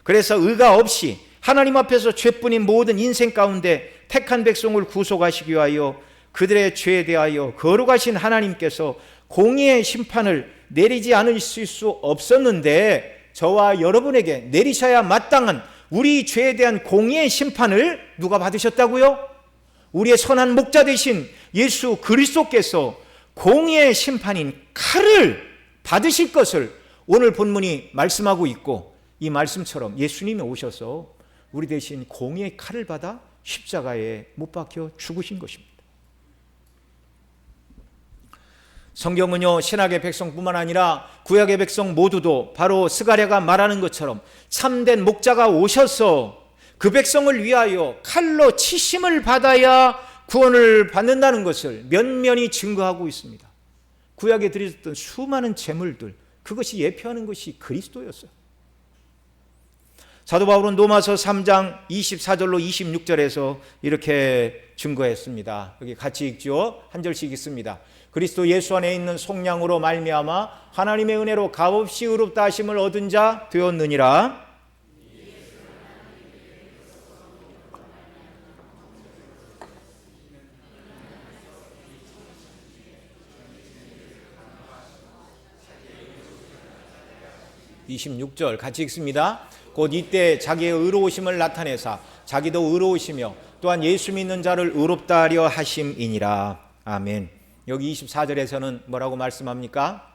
그래서 의가 없이 하나님 앞에서 죄뿐인 모든 인생 가운데 택한 백성을 구속하시기 위하여 그들의 죄에 대하여 거룩하신 하나님께서 공의의 심판을 내리지 않으실 수 없었는데 저와 여러분에게 내리셔야 마땅한 우리 죄에 대한 공의의 심판을 누가 받으셨다고요? 우리의 선한 목자 되신 예수 그리스도께서 공의의 심판인 칼을 받으실 것을 오늘 본문이 말씀하고 있고, 이 말씀처럼 예수님이 오셔서 우리 대신 공의의 칼을 받아 십자가에 못 박혀 죽으신 것입니다. 성경은요, 신약의 백성뿐만 아니라 구약의 백성 모두도 바로 스가랴가 말하는 것처럼 참된 목자가 오셔서 그 백성을 위하여 칼로 치심을 받아야 구원을 받는다는 것을 면면히 증거하고 있습니다. 구약에 드렸던 수많은 제물들, 그것이 예표하는 것이 그리스도였어요. 사도 바울은 로마서 3장 24절로 26절에서 이렇게 증거했습니다. 여기 같이 읽죠. 한 절씩 읽습니다. 그리스도 예수 안에 있는 속량으로 말미암아 하나님의 은혜로 값없이 의롭다 하심을 얻은 자 되었느니라. (26절) 같이 읽습니다. 곧 이때 자기의 의로우심을 나타내사 자기도 의로우시며 또한 예수 믿는 자를 의롭다 하려 하심이니라. 아멘. 여기 24절에서는 뭐라고 말씀합니까?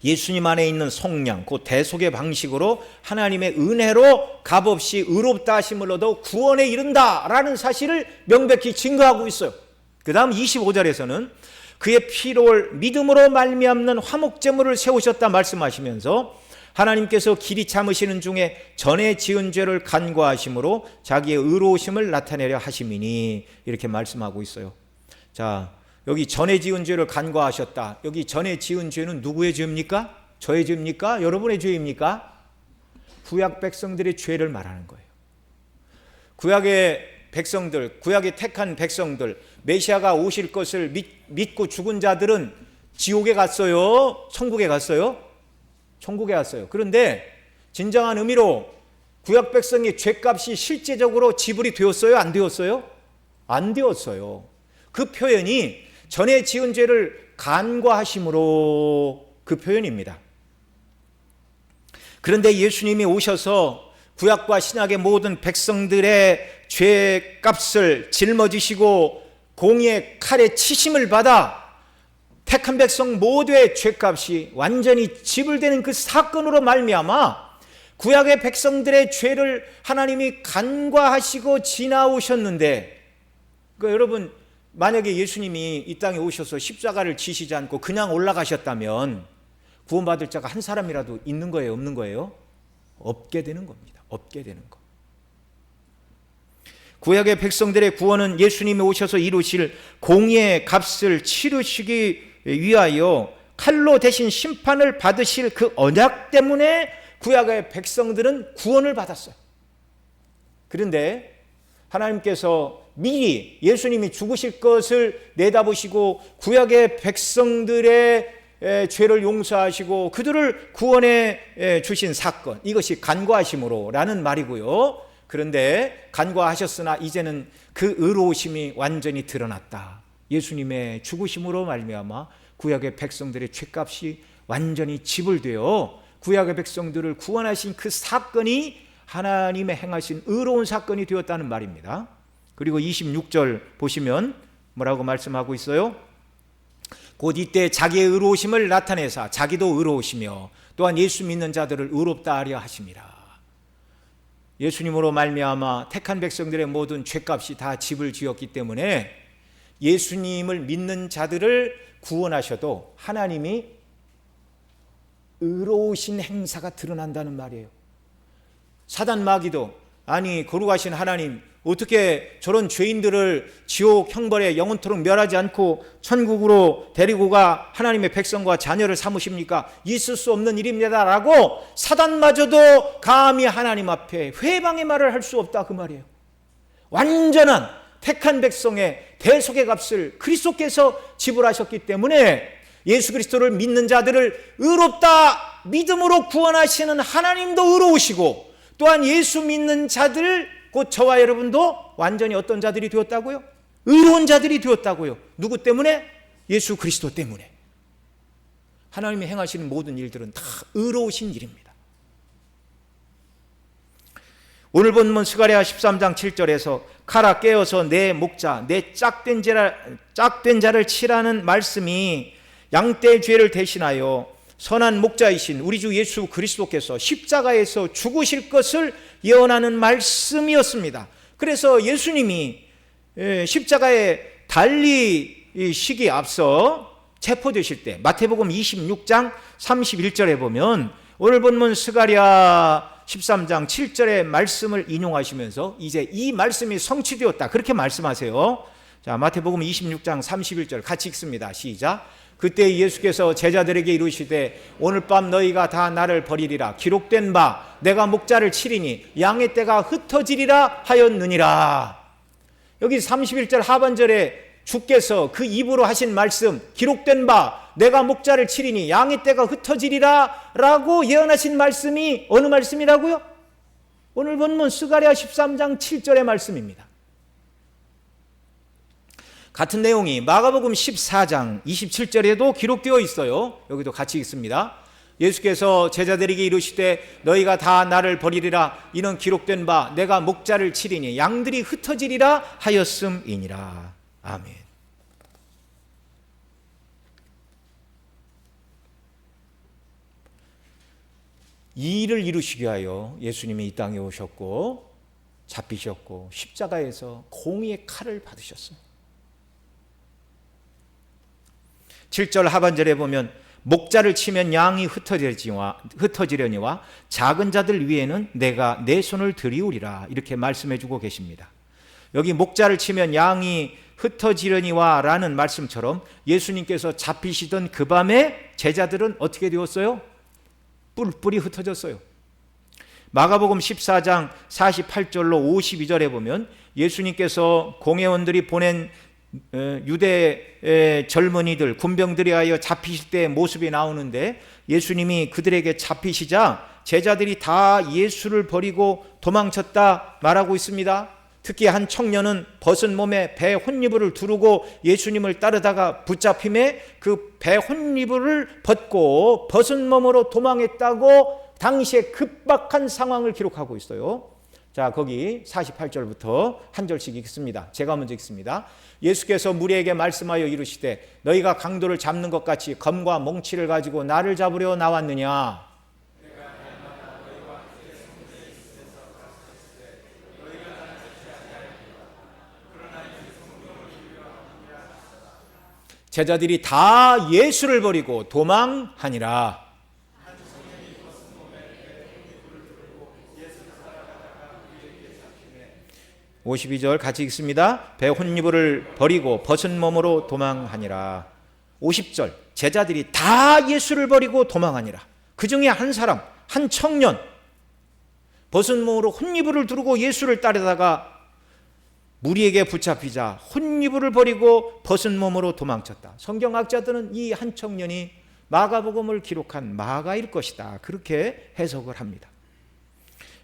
예수님 안에 있는 속량, 곧 대속의 방식으로 하나님의 은혜로 값없이 의롭다 하심을 얻어 구원에 이른다라는 사실을 명백히 증거하고 있어요. 그 다음 25절에서는 그의 피로 믿음으로 말미암는 화목제물을 세우셨다 말씀하시면서 하나님께서 길이 참으시는 중에 전에 지은 죄를 간과하심으로 자기의 의로우심을 나타내려 하심이니, 이렇게 말씀하고 있어요. 자, 여기 전에 지은 죄를 간과하셨다. 여기 전에 지은 죄는 누구의 죄입니까? 저의 죄입니까? 여러분의 죄입니까? 구약 백성들의 죄를 말하는 거예요. 구약의 백성들, 구약의 택한 백성들, 메시아가 오실 것을 믿고 죽은 자들은 지옥에 갔어요? 천국에 갔어요? 천국에 갔어요. 그런데 진정한 의미로 구약 백성의 죄값이 실제적으로 지불이 되었어요? 안 되었어요? 안 되었어요. 그 표현이 전에 지은 죄를 간과하심으로 그 표현입니다. 그런데 예수님이 오셔서 구약과 신약의 모든 백성들의 죄값을 짊어지시고 공의의 칼에 치심을 받아 택한 백성 모두의 죄값이 완전히 지불되는 그 사건으로 말미암아 구약의 백성들의 죄를 하나님이 간과하시고 지나오셨는데, 그러니까 여러분, 만약에 예수님이 이 땅에 오셔서 십자가를 지시지 않고 그냥 올라가셨다면 구원받을 자가 한 사람이라도 있는 거예요? 없는 거예요? 없게 되는 겁니다. 없게 되는 거. 구약의 백성들의 구원은 예수님이 오셔서 이루실 공의의 값을 치르시기 위하여 칼로 대신 심판을 받으실 그 언약 때문에 구약의 백성들은 구원을 받았어요. 그런데 하나님께서 미리 예수님이 죽으실 것을 내다보시고 구약의 백성들의 죄를 용서하시고 그들을 구원해 주신 사건, 이것이 간과하심으로라는 말이고요. 그런데 간과하셨으나 이제는 그 의로우심이 완전히 드러났다. 예수님의 죽으심으로 말미암아 구약의 백성들의 죄값이 완전히 지불되어 구약의 백성들을 구원하신 그 사건이 하나님의 행하신 의로운 사건이 되었다는 말입니다. 그리고 26절 보시면 뭐라고 말씀하고 있어요? 곧 이때 자기의 의로우심을 나타내사 자기도 의로우시며 또한 예수 믿는 자들을 의롭다 하려 하심이라. 예수님으로 말미암아 택한 백성들의 모든 죄값이 다 집을 지었기 때문에 예수님을 믿는 자들을 구원하셔도 하나님이 의로우신 행사가 드러난다는 말이에요. 사단 마귀도 아니 거룩하신 하나님 어떻게 저런 죄인들을 지옥 형벌에 영원토록 멸하지 않고 천국으로 데리고 가 하나님의 백성과 자녀를 삼으십니까? 있을 수 없는 일입니다 라고 사단마저도 감히 하나님 앞에 회방의 말을 할 수 없다 그 말이에요. 완전한 택한 백성의 대속의 값을 그리스도께서 지불하셨기 때문에 예수 그리스도를 믿는 자들을 의롭다 믿음으로 구원하시는 하나님도 의로우시고 또한 예수 믿는 자들 곧 저와 여러분도 완전히 어떤 자들이 되었다고요? 의로운 자들이 되었다고요. 누구 때문에? 예수 그리스도 때문에. 하나님이 행하시는 모든 일들은 다 의로우신 일입니다. 오늘 본문 스가랴 13장 7절에서 가라 깨어서 내 목자 내 짝된 자를 치라는 말씀이 양떼의 죄를 대신하여 선한 목자이신 우리 주 예수 그리스도께서 십자가에서 죽으실 것을 예언하는 말씀이었습니다. 그래서 예수님이 십자가에 달리시기 앞서 체포되실 때 마태복음 26장 31절에 보면 오늘 본문 스가랴 13장 7절의 말씀을 인용하시면서 이제 이 말씀이 성취되었다 그렇게 말씀하세요. 자, 마태복음 26장 31절 같이 읽습니다. 시작. 그때 예수께서 제자들에게 이르시되 오늘 밤 너희가 다 나를 버리리라 기록된 바 내가 목자를 치리니 양의 떼가 흩어지리라 하였느니라. 여기 31절 하반절에 주께서 그 입으로 하신 말씀 기록된 바 내가 목자를 치리니 양의 떼가 흩어지리라 라고 예언하신 말씀이 어느 말씀이라고요? 오늘 본문 스가랴 13장 7절의 말씀입니다. 같은 내용이 마가복음 14장 27절에도 기록되어 있어요. 여기도 같이 읽습니다. 예수께서 제자들에게 이르시되 너희가 다 나를 버리리라 이는 기록된 바 내가 목자를 치리니 양들이 흩어지리라 하였음이니라. 아멘. 이 일을 이루시기 위하여 예수님이 이 땅에 오셨고 잡히셨고 십자가에서 공의의 칼을 받으셨어요. 7절 하반절에 보면 목자를 치면 양이 흩어지려니와 작은 자들 위에는 내가 내 손을 들이우리라 이렇게 말씀해 주고 계십니다. 여기 목자를 치면 양이 흩어지려니와 라는 말씀처럼 예수님께서 잡히시던 그 밤에 제자들은 어떻게 되었어요? 뿔뿔이 흩어졌어요. 마가복음 14장 48절로 52절에 보면 예수님께서 공회원들이 보낸 유대 젊은이들 군병들에 하여 잡히실 때의 모습이 나오는데 예수님이 그들에게 잡히시자 제자들이 다 예수를 버리고 도망쳤다 말하고 있습니다. 특히 한 청년은 벗은 몸에 배 혼이불을 두르고 예수님을 따르다가 붙잡힘에 그 배 혼이불을 벗고 벗은 몸으로 도망했다고 당시에 급박한 상황을 기록하고 있어요. 자, 거기 48절부터 한 절씩 읽습니다. 제가 먼저 읽습니다. 예수께서 무리에게 말씀하여 이르시되 너희가 강도를 잡는 것 같이 검과 몽치를 가지고 나를 잡으려 나왔느냐? 제자들이 다 예수를 버리고 도망하니라. 52절 같이 읽습니다. 배 혼이불을 버리고 벗은 몸으로 도망하니라. 50절 제자들이 다 예수를 버리고 도망하니라. 그 중에 한 사람, 한 청년 벗은 몸으로 혼이불을 두르고 예수를 따르다가 무리에게 붙잡히자 혼이불을 버리고 벗은 몸으로 도망쳤다. 성경학자들은 이 한 청년이 마가복음을 기록한 마가일 것이다. 그렇게 해석을 합니다.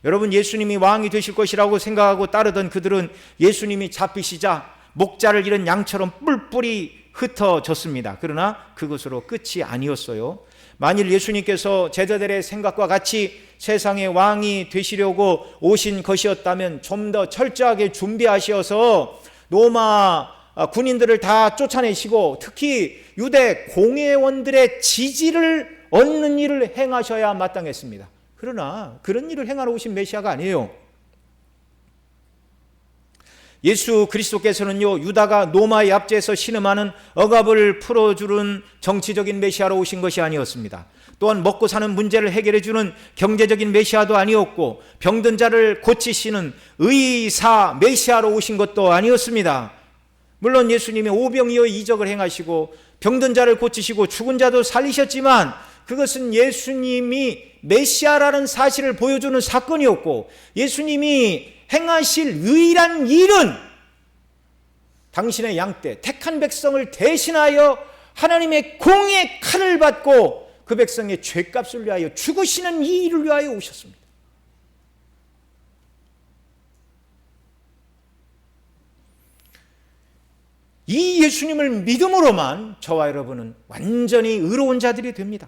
여러분, 예수님이 왕이 되실 것이라고 생각하고 따르던 그들은 예수님이 잡히시자 목자를 잃은 양처럼 뿔뿔이 흩어졌습니다. 그러나 그것으로 끝이 아니었어요. 만일 예수님께서 제자들의 생각과 같이 세상의 왕이 되시려고 오신 것이었다면 좀 더 철저하게 준비하셔서 로마 군인들을 다 쫓아내시고 특히 유대 공회원들의 지지를 얻는 일을 행하셔야 마땅했습니다. 그러나 그런 일을 행하러 오신 메시아가 아니에요. 예수 그리스도께서는요, 유다가 노마의 압제에서 신음하는 억압을 풀어주는 정치적인 메시아로 오신 것이 아니었습니다. 또한 먹고 사는 문제를 해결해주는 경제적인 메시아도 아니었고, 병든 자를 고치시는 의사 메시아로 오신 것도 아니었습니다. 물론 예수님이 오병이어 이적을 행하시고 병든 자를 고치시고 죽은 자도 살리셨지만 그것은 예수님이 메시아라는 사실을 보여주는 사건이었고, 예수님이 행하실 유일한 일은 당신의 양떼 택한 백성을 대신하여 하나님의 공의 칼을 받고 그 백성의 죄값을 위하여 죽으시는 이 일을 위하여 오셨습니다. 이 예수님을 믿음으로만 저와 여러분은 완전히 의로운 자들이 됩니다.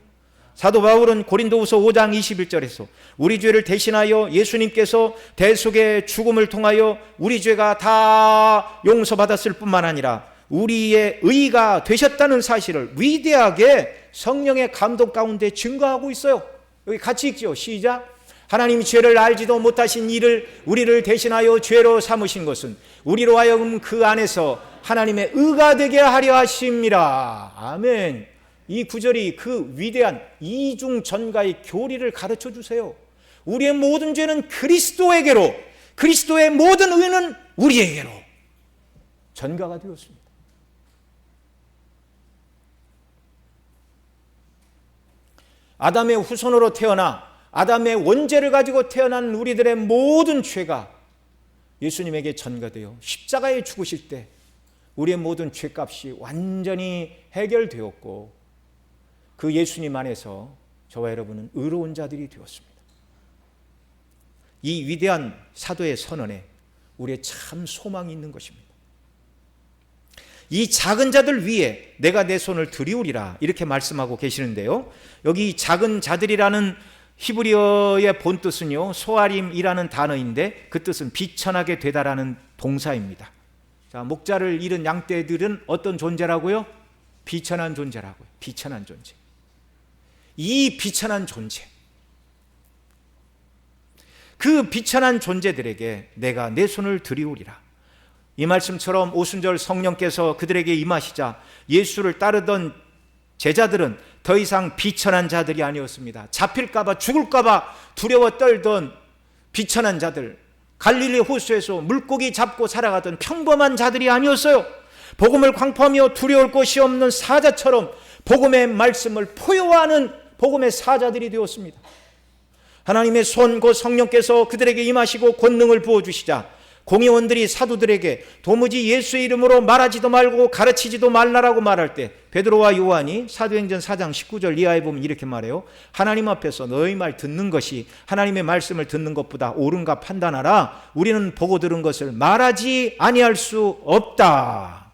사도 바울은 고린도후서 5장 21절에서 우리 죄를 대신하여 예수님께서 대속의 죽음을 통하여 우리 죄가 다 용서받았을 뿐만 아니라 우리의 의가 되셨다는 사실을 위대하게 성령의 감동 가운데 증거하고 있어요. 여기 같이 읽죠. 시작. 하나님이 죄를 알지도 못하신 이를 우리를 대신하여 죄로 삼으신 것은 우리로 하여금 그 안에서 하나님의 의가 되게 하려 하심이라. 아멘. 이 구절이 그 위대한 이중 전가의 교리를 가르쳐 주세요. 우리의 모든 죄는 그리스도에게로, 그리스도의 모든 의는 우리에게로 전가가 되었습니다. 아담의 후손으로 태어나 아담의 원죄를 가지고 태어난 우리들의 모든 죄가 예수님에게 전가되어 십자가에 죽으실 때 우리의 모든 죄값이 완전히 해결되었고, 그 예수님 안에서 저와 여러분은 의로운 자들이 되었습니다. 이 위대한 사도의 선언에 우리의 참 소망이 있는 것입니다. 이 작은 자들 위에 내가 내 손을 들이우리라 이렇게 말씀하고 계시는데요, 여기 작은 자들이라는 히브리어의 본뜻은요 소아림이라는 단어인데 그 뜻은 비천하게 되다라는 동사입니다. 자, 목자를 잃은 양떼들은 어떤 존재라고요? 비천한 존재라고요. 비천한 존재. 이 비천한 존재, 그 비천한 존재들에게 내가 내 손을 들이우리라. 이 말씀처럼 오순절 성령께서 그들에게 임하시자 예수를 따르던 제자들은 더 이상 비천한 자들이 아니었습니다. 잡힐까봐 죽을까봐 두려워 떨던 비천한 자들, 갈릴리 호수에서 물고기 잡고 살아가던 평범한 자들이 아니었어요. 복음을 광포하며 두려울 것이 없는 사자처럼 복음의 말씀을 포효하는 복음의 사자들이 되었습니다. 하나님의 손 곧 성령께서 그들에게 임하시고 권능을 부어주시자 공의원들이 사도들에게 도무지 예수의 이름으로 말하지도 말고 가르치지도 말라라고 말할 때 베드로와 요한이 사도행전 4장 19절 이하에 보면 이렇게 말해요. 하나님 앞에서 너희 말 듣는 것이 하나님의 말씀을 듣는 것보다 옳은가 판단하라. 우리는 보고 들은 것을 말하지 아니할 수 없다.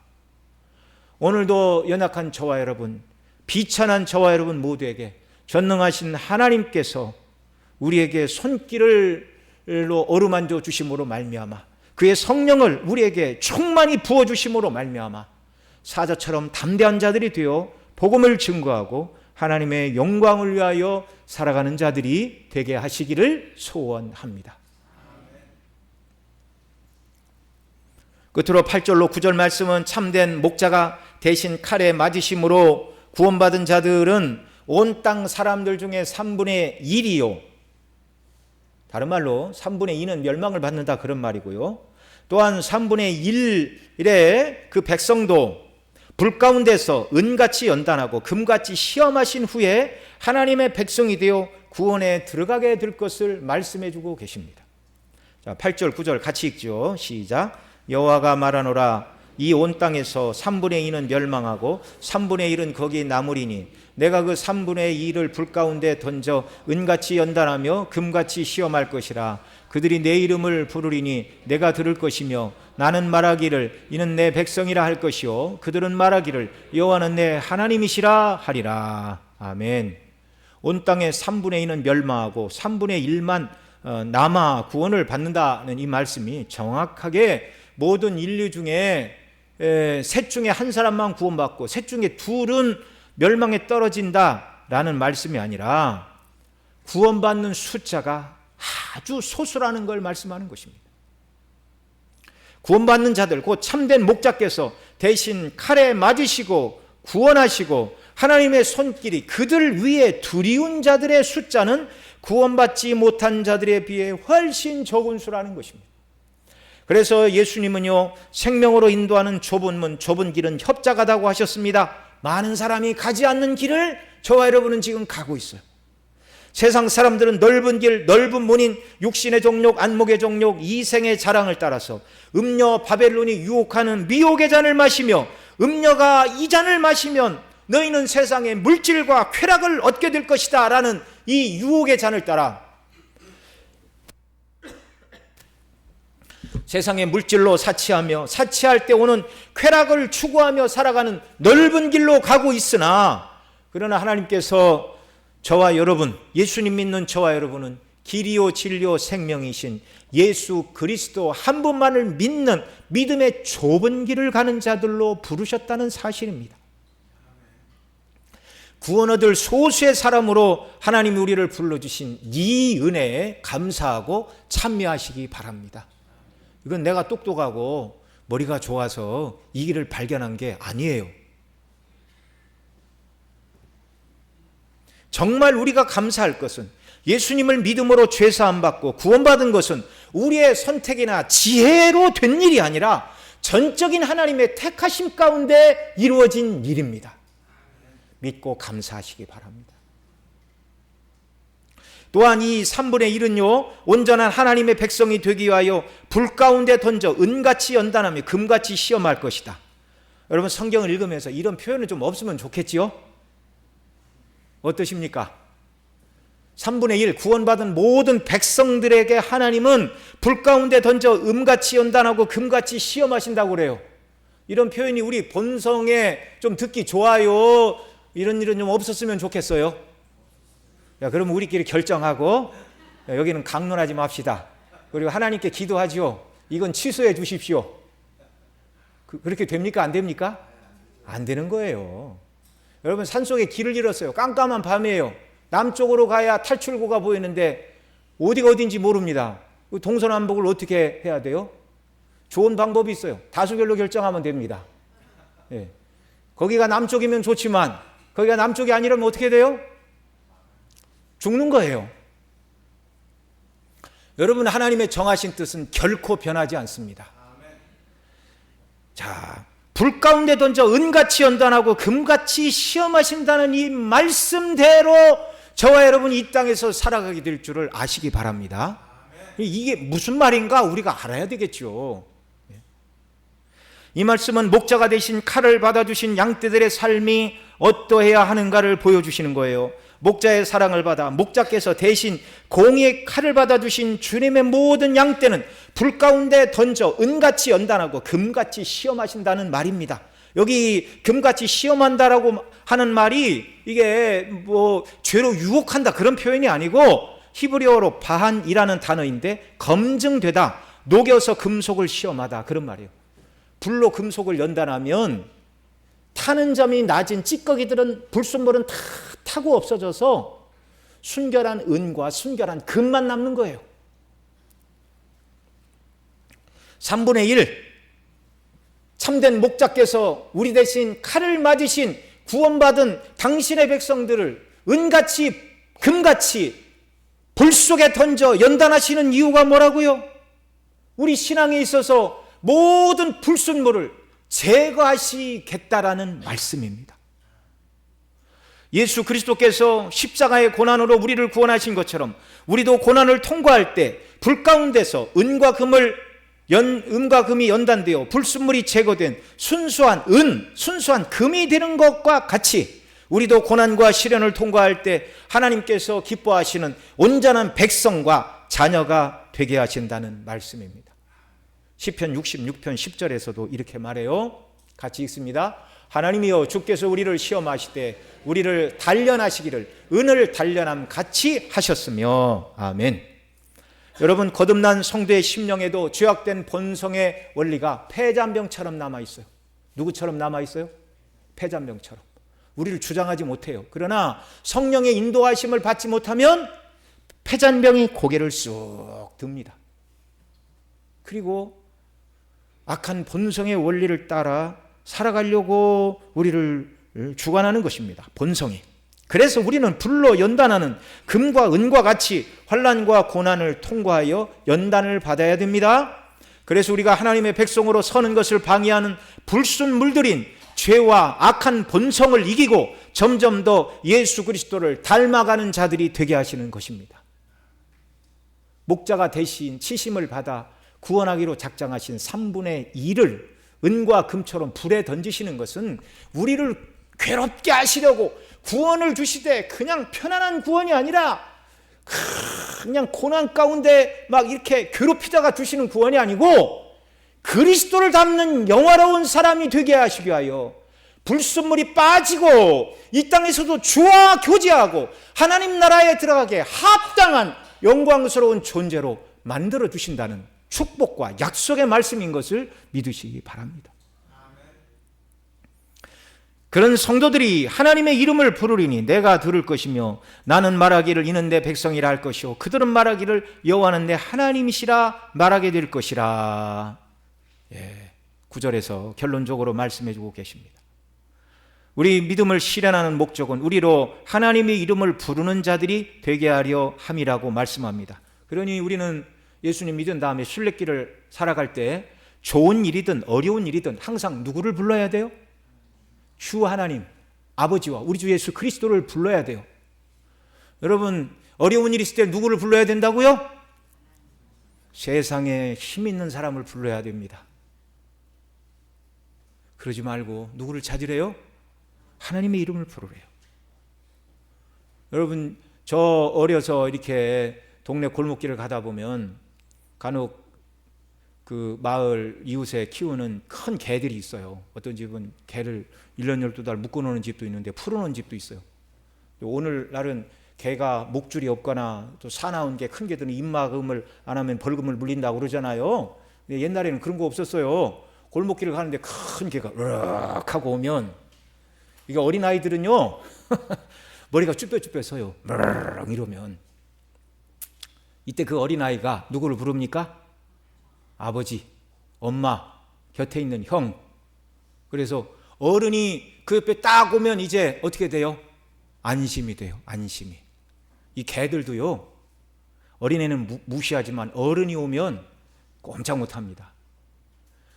오늘도 연약한 저와 여러분, 비천한 저와 여러분 모두에게 전능하신 하나님께서 우리에게 손길로 어루만져 주심으로 말미암아 그의 성령을 우리에게 충만히 부어주심으로 말미암아 사자처럼 담대한 자들이 되어 복음을 증거하고 하나님의 영광을 위하여 살아가는 자들이 되게 하시기를 소원합니다. 끝으로 8절로 9절 말씀은 참된 목자가 대신 칼에 맞으심으로 구원받은 자들은 온 땅 사람들 중에 3분의 1이요. 다른 말로 3분의 2는 멸망을 받는다 그런 말이고요. 또한 3분의 1의 그 백성도 불 가운데서 은같이 연단하고 금같이 시험하신 후에 하나님의 백성이 되어 구원에 들어가게 될 것을 말씀해 주고 계십니다. 자, 8절 9절 같이 읽죠. 시작. 여호와가 말하노라 이 온 땅에서 3분의 2는 멸망하고 3분의 1은 거기 남으리니 내가 그 3분의 2를 불 가운데 던져 은같이 연단하며 금같이 시험할 것이라. 그들이 내 이름을 부르리니 내가 들을 것이며 나는 말하기를 이는 내 백성이라 할 것이요 그들은 말하기를 여호와는 내 하나님이시라 하리라. 아멘. 온 땅의 3분의 2는 멸망하고 3분의 1만 남아 구원을 받는다는 이 말씀이 정확하게 모든 인류 중에 셋 중에 한 사람만 구원받고 셋 중에 둘은 멸망에 떨어진다라는 말씀이 아니라 구원받는 숫자가 아주 소수라는 걸 말씀하는 것입니다. 구원받는 자들, 곧 참된 목자께서 대신 칼에 맞으시고 구원하시고 하나님의 손길이 그들 위에 두리운 자들의 숫자는 구원받지 못한 자들에 비해 훨씬 적은 수라는 것입니다. 그래서 예수님은요, 생명으로 인도하는 좁은 문, 좁은 길은 협착하다고 하셨습니다. 많은 사람이 가지 않는 길을 저와 여러분은 지금 가고 있어요. 세상 사람들은 넓은 길, 넓은 문인 육신의 정욕, 안목의 정욕, 이생의 자랑을 따라서 음녀 바벨론이 유혹하는 미혹의 잔을 마시며 음녀가 이 잔을 마시면 너희는 세상의 물질과 쾌락을 얻게 될 것이다 라는 이 유혹의 잔을 따라 세상의 물질로 사치하며 사치할 때 오는 쾌락을 추구하며 살아가는 넓은 길로 가고 있으나, 그러나 하나님께서 저와 여러분, 예수님 믿는 저와 여러분은 길이요 진리요 생명이신 예수 그리스도 한 분만을 믿는 믿음의 좁은 길을 가는 자들로 부르셨다는 사실입니다. 구원 얻을 소수의 사람으로 하나님이 우리를 불러주신 이 은혜에 감사하고 참여하시기 바랍니다. 이건 내가 똑똑하고 머리가 좋아서 이 길을 발견한 게 아니에요. 정말 우리가 감사할 것은 예수님을 믿음으로 죄사함 받고 구원받은 것은 우리의 선택이나 지혜로 된 일이 아니라 전적인 하나님의 택하심 가운데 이루어진 일입니다. 믿고 감사하시기 바랍니다. 또한 이 3분의 1은요, 온전한 하나님의 백성이 되기 위하여 불 가운데 던져 은같이 연단하며 금같이 시험할 것이다. 여러분, 성경을 읽으면서 이런 표현은 좀 없으면 좋겠지요? 어떠십니까? 3분의 1 구원받은 모든 백성들에게 하나님은 불 가운데 던져 은같이 연단하고 금같이 시험하신다고 그래요. 이런 표현이 우리 본성에 좀 듣기 좋아요. 이런 일은 좀 없었으면 좋겠어요. 야, 그럼 우리끼리 결정하고 여기는 강론하지 맙시다. 그리고 하나님께 기도하죠. 이건 취소해 주십시오. 그렇게 됩니까? 안 됩니까? 안 되는 거예요. 여러분, 산속에 길을 잃었어요. 깜깜한 밤이에요. 남쪽으로 가야 탈출구가 보이는데 어디가 어딘지 모릅니다. 동서남북을 어떻게 해야 돼요? 좋은 방법이 있어요. 다수결로 결정하면 됩니다. 예. 거기가 남쪽이면 좋지만 거기가 남쪽이 아니라면 어떻게 돼요? 죽는 거예요. 여러분, 하나님의 정하신 뜻은 결코 변하지 않습니다. 자, 불 가운데 던져 은같이 연단하고 금같이 시험하신다는 이 말씀대로 저와 여러분이 이 땅에서 살아가게 될 줄을 아시기 바랍니다. 이게 무슨 말인가 우리가 알아야 되겠죠. 이 말씀은 목자가 되신 칼을 받아주신 양떼들의 삶이 어떠해야 하는가를 보여주시는 거예요. 목자의 사랑을 받아 목자께서 대신 공의의 칼을 받아주신 주님의 모든 양떼는 불 가운데 던져 은같이 연단하고 금같이 시험하신다는 말입니다. 여기 금같이 시험한다라고 하는 말이 이게 뭐 죄로 유혹한다 그런 표현이 아니고 히브리어로 바한이라는 단어인데 검증되다, 녹여서 금속을 시험하다 그런 말이에요. 불로 금속을 연단하면 타는 점이 낮은 찌꺼기들은 불순물은 다 타고 없어져서 순결한 은과 순결한 금만 남는 거예요. 3분의 1 참된 목자께서 우리 대신 칼을 맞으신 구원받은 당신의 백성들을 은같이 금같이 불 속에 던져 연단하시는 이유가 뭐라고요? 우리 신앙에 있어서 모든 불순물을 제거하시겠다라는 말씀입니다. 예수 그리스도께서 십자가의 고난으로 우리를 구원하신 것처럼 우리도 고난을 통과할 때 불 가운데서 은과 금을 음과 금이 연단되어 불순물이 제거된 순수한 은, 순수한 금이 되는 것과 같이 우리도 고난과 시련을 통과할 때 하나님께서 기뻐하시는 온전한 백성과 자녀가 되게 하신다는 말씀입니다. 시편 66편 10절에서도 이렇게 말해요. 같이 읽습니다. 하나님이여 주께서 우리를 시험하시되 우리를 단련하시기를 은을 단련함 같이 하셨으며. 아멘. 여러분, 거듭난 성도의 심령에도 죄악된 본성의 원리가 폐잔병처럼 남아있어요. 누구처럼 남아있어요? 폐잔병처럼. 우리를 주장하지 못해요. 그러나 성령의 인도하심을 받지 못하면 폐잔병이 고개를 쑥 듭니다. 그리고 악한 본성의 원리를 따라 살아가려고 우리를 주관하는 것입니다. 본성이. 그래서 우리는 불로 연단하는 금과 은과 같이 환난과 고난을 통과하여 연단을 받아야 됩니다. 그래서 우리가 하나님의 백성으로 서는 것을 방해하는 불순물들인 죄와 악한 본성을 이기고 점점 더 예수 그리스도를 닮아가는 자들이 되게 하시는 것입니다. 목자가 대신 치심을 받아 구원하기로 작정하신 3분의 2를 은과 금처럼 불에 던지시는 것은 우리를 괴롭게 하시려고 구원을 주시되 그냥 편안한 구원이 아니라 그냥 고난 가운데 막 이렇게 괴롭히다가 주시는 구원이 아니고 그리스도를 닮는 영화로운 사람이 되게 하시기 위하여 불순물이 빠지고 이 땅에서도 주와 교제하고 하나님 나라에 들어가게 합당한 영광스러운 존재로 만들어 주신다는 축복과 약속의 말씀인 것을 믿으시기 바랍니다. 그런 성도들이 하나님의 이름을 부르리니 내가 들을 것이며 나는 말하기를 이는 내 백성이라 할 것이요 그들은 말하기를 여호와는 내 하나님이시라 말하게 될 것이라. 9절에서 결론적으로 말씀해 주고 계십니다. 우리 믿음을 실현하는 목적은 우리로 하나님의 이름을 부르는 자들이 되게 하려 함이라고 말씀합니다. 그러니 우리는 예수님 믿은 다음에 순례길을 살아갈 때 좋은 일이든 어려운 일이든 항상 누구를 불러야 돼요? 주 하나님, 아버지와 우리 주 예수 그리스도를 불러야 돼요. 여러분, 어려운 일 있을 때 누구를 불러야 된다고요? 세상에 힘 있는 사람을 불러야 됩니다. 그러지 말고 누구를 찾으래요? 하나님의 이름을 부르래요. 여러분, 저 어려서 이렇게 동네 골목길을 가다 보면 간혹 그 마을 이웃에 키우는 큰 개들이 있어요. 어떤 집은 개를 1년 12달 묶어놓는 집도 있는데 풀어놓은 집도 있어요. 오늘날은 개가 목줄이 없거나 또 사나운 게 큰 개들은 입막음을 안 하면 벌금을 물린다고 그러잖아요. 근데 옛날에는 그런 거 없었어요. 골목길을 가는데 큰 개가 으악 하고 오면 이게 어린아이들은요 머리가 쭈뼛쭈뼛 서요. 이러면 이때 그 어린아이가 누구를 부릅니까? 아버지, 엄마, 곁에 있는 형. 그래서 어른이 그 옆에 딱 오면 이제 어떻게 돼요? 안심이 돼요. 안심이. 이 개들도요 어린애는 무시하지만 어른이 오면 꼼짝 못합니다.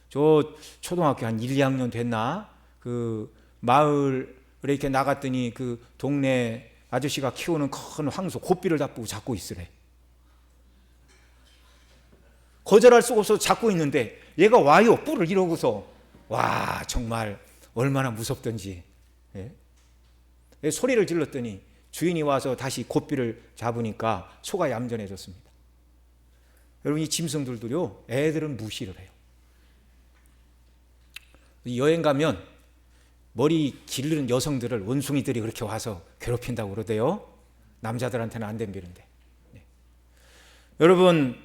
저 초등학교 한 1, 2학년 됐나? 그 마을에 이렇게 나갔더니 그 동네 아저씨가 키우는 큰 황소 고삐를 잡고 있으래. 거절할 수가 없어서 잡고 있는데 얘가 와요. 뿔을 이러고서. 와, 정말 얼마나 무섭던지. 예? 소리를 질렀더니 주인이 와서 다시 고삐를 잡으니까 소가 얌전해졌습니다. 여러분, 이 짐승들도요 애들은 무시를 해요. 여행 가면 머리 기르는 여성들을 원숭이들이 그렇게 와서 괴롭힌다고 그러대요. 남자들한테는 안 덤비는데. 여러분,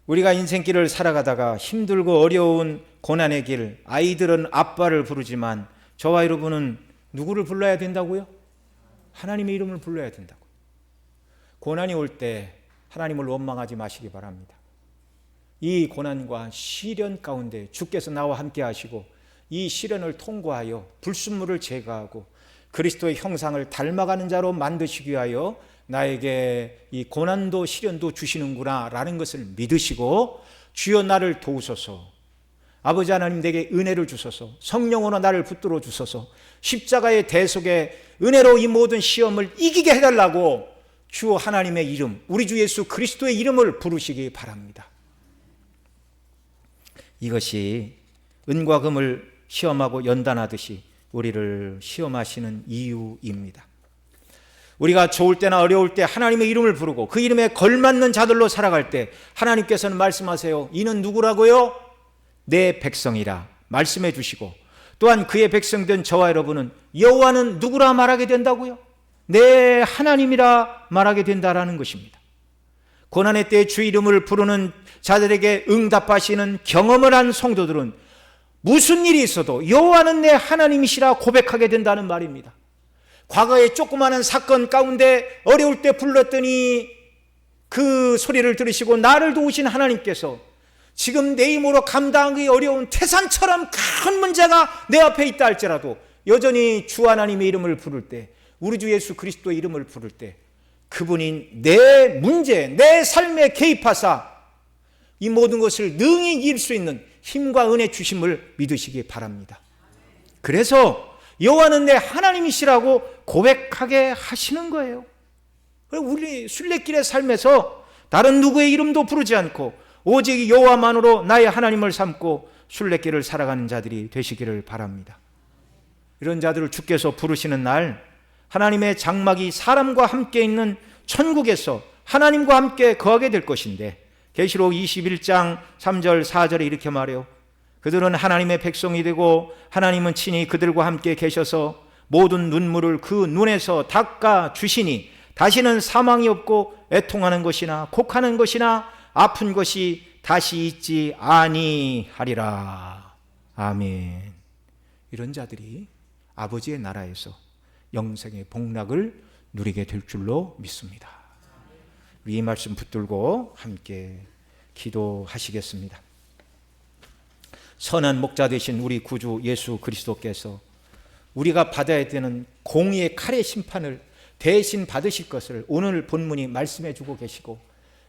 우리가 인생길을 살아가다가 힘들고 어려운 고난의 길, 아이들은 아빠를 부르지만 저와 여러분은 누구를 불러야 된다고요? 하나님의 이름을 불러야 된다고. 고난이 올 때 하나님을 원망하지 마시기 바랍니다. 이 고난과 시련 가운데 주께서 나와 함께 하시고 이 시련을 통과하여 불순물을 제거하고 그리스도의 형상을 닮아가는 자로 만드시기 위하여 나에게 이 고난도 시련도 주시는구나 라는 것을 믿으시고 주여 나를 도우소서, 아버지 하나님 내게 은혜를 주소서, 성령으로 나를 붙들어 주소서, 십자가의 대속에 은혜로 이 모든 시험을 이기게 해달라고 주 하나님의 이름, 우리 주 예수 그리스도의 이름을 부르시기 바랍니다. 이것이 은과 금을 시험하고 연단하듯이 우리를 시험하시는 이유입니다. 우리가 좋을 때나 어려울 때 하나님의 이름을 부르고 그 이름에 걸맞는 자들로 살아갈 때 하나님께서는 말씀하세요. 이는 누구라고요? 내 백성이라 말씀해 주시고, 또한 그의 백성된 저와 여러분은 여호와는 누구라 말하게 된다고요? 내 하나님이라 말하게 된다라는 것입니다. 고난의 때에 주 이름을 부르는 자들에게 응답하시는 경험을 한 성도들은 무슨 일이 있어도 여호와는 내 하나님이시라 고백하게 된다는 말입니다. 과거의 조그마한 사건 가운데 어려울 때 불렀더니 그 소리를 들으시고 나를 도우신 하나님께서 지금 내 힘으로 감당하기 어려운 태산처럼 큰 문제가 내 앞에 있다 할지라도 여전히 주 하나님의 이름을 부를 때, 우리 주 예수 그리스도의 이름을 부를 때 그분이 내 문제, 내 삶에 개입하사 이 모든 것을 능히 이길 수 있는 힘과 은혜 주심을 믿으시기 바랍니다. 그래서 여호와는 내 하나님이시라고 고백하게 하시는 거예요. 우리 순례길의 삶에서 다른 누구의 이름도 부르지 않고 오직 여호와만으로 나의 하나님을 삼고 순례길을 살아가는 자들이 되시기를 바랍니다. 이런 자들을 주께서 부르시는 날 하나님의 장막이 사람과 함께 있는 천국에서 하나님과 함께 거하게 될 것인데, 계시록 21장 3절 4절에 이렇게 말해요. 그들은 하나님의 백성이 되고 하나님은 친히 그들과 함께 계셔서 모든 눈물을 그 눈에서 닦아 주시니 다시는 사망이 없고 애통하는 것이나 곡하는 것이나 아픈 것이 다시 있지 아니하리라. 아멘. 이런 자들이 아버지의 나라에서 영생의 복락을 누리게 될 줄로 믿습니다. 우리 이 말씀 붙들고 함께 기도하시겠습니다. 선한 목자 되신 우리 구주 예수 그리스도께서 우리가 받아야 되는 공의의 칼의 심판을 대신 받으실 것을 오늘 본문이 말씀해 주고 계시고,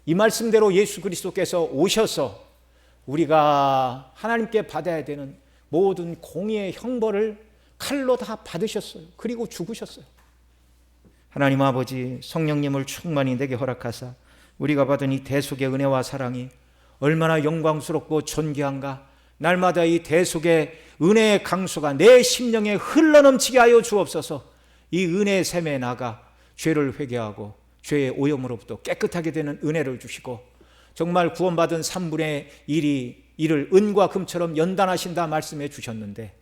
이 말씀대로 예수 그리스도께서 오셔서 우리가 하나님께 받아야 되는 모든 공의의 형벌을 칼로 다 받으셨어요. 그리고 죽으셨어요. 하나님 아버지, 성령님을 충만히 내게 허락하사 우리가 받은 이 대속의 은혜와 사랑이 얼마나 영광스럽고 존귀한가, 날마다 이 대속의 은혜의 강수가 내 심령에 흘러넘치게 하여 주옵소서. 이 은혜의 샘에 나가 죄를 회개하고 죄의 오염으로부터 깨끗하게 되는 은혜를 주시고, 정말 구원받은 3분의 1을 은과 금처럼 연단하신다 말씀해 주셨는데,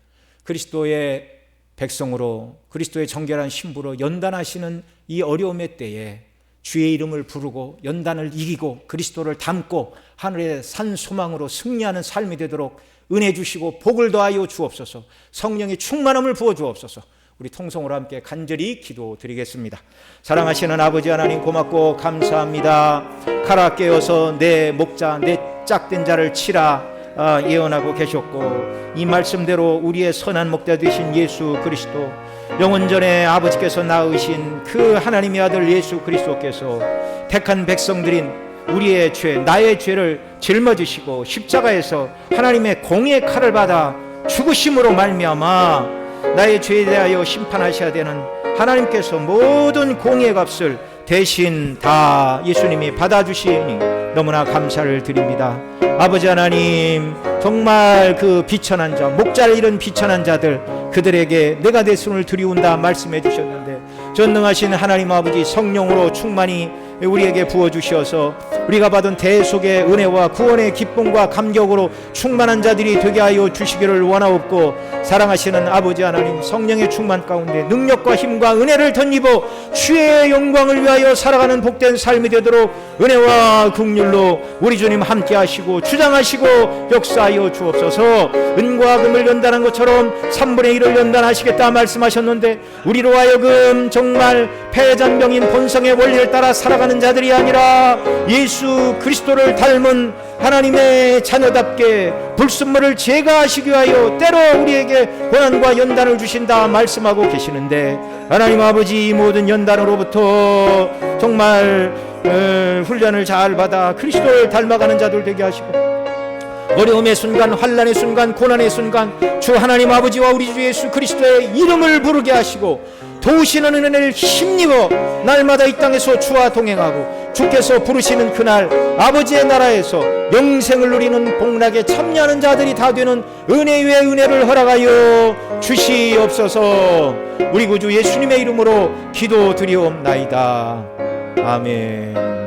그리스도의 백성으로 그리스도의 정결한 신부로 연단하시는 이 어려움의 때에 주의 이름을 부르고 연단을 이기고 그리스도를 닮고 하늘의 산 소망으로 승리하는 삶이 되도록 은혜 주시고 복을 더하여 주옵소서. 성령의 충만함을 부어 주옵소서. 우리 통성으로 함께 간절히 기도드리겠습니다. 사랑하시는 아버지 하나님, 고맙고 감사합니다. 칼아 깨어서 내 목자, 내 짝된 자를 치라 예언하고 계셨고, 이 말씀대로 우리의 선한 목자 되신 예수 그리스도, 영원전에 아버지께서 낳으신 그 하나님의 아들 예수 그리스도께서 택한 백성들인 우리의 죄, 나의 죄를 짊어지시고 십자가에서 하나님의 공의의 칼을 받아 죽으심으로 말미암아 나의 죄에 대하여 심판하셔야 되는 하나님께서 모든 공의의 값을 대신 다 예수님이 받아주시니 너무나 감사를 드립니다. 아버지 하나님, 정말 그 비천한 자, 목자를 잃은 비천한 자들, 그들에게 내가 내 손을 들이운다 말씀해 주셨는데, 전능하신 하나님 아버지 성령으로 충만히 우리에게 부어주셔서 우리가 받은 대속의 은혜와 구원의 기쁨과 감격으로 충만한 자들이 되게 하여 주시기를 원하옵고, 사랑하시는 아버지 하나님, 성령의 충만 가운데 능력과 힘과 은혜를 덧입어 주의 영광을 위하여 살아가는 복된 삶이 되도록 은혜와 긍휼로 우리 주님 함께 하시고 주장하시고 역사하여 주옵소서. 은과 금을 연단한 것처럼 3분의 1을 연단하시겠다 말씀하셨는데, 우리로 하여금 정말 패잔병인 본성의 원리를 따라 살아가는 자들이 아니라 예수 그리스도를 닮은 하나님의 자녀답게 불순물을 제거하시기 위하여 때로 우리에게 고난과 연단을 주신다 말씀하고 계시는데, 하나님 아버지, 이 모든 연단으로부터 정말 훈련을 잘 받아 그리스도를 닮아가는 자들 되게 하시고, 어려움의 순간, 환난의 순간, 고난의 순간 주 하나님 아버지와 우리 주 예수 그리스도의 이름을 부르게 하시고 도우시는 은혜를 힘입어 날마다 이 땅에서 주와 동행하고 주께서 부르시는 그날 아버지의 나라에서 영생을 누리는 복락에 참여하는 자들이 다 되는 은혜 위에 은혜를 허락하여 주시옵소서. 우리 구주 예수님의 이름으로 기도드리옵나이다. 아멘.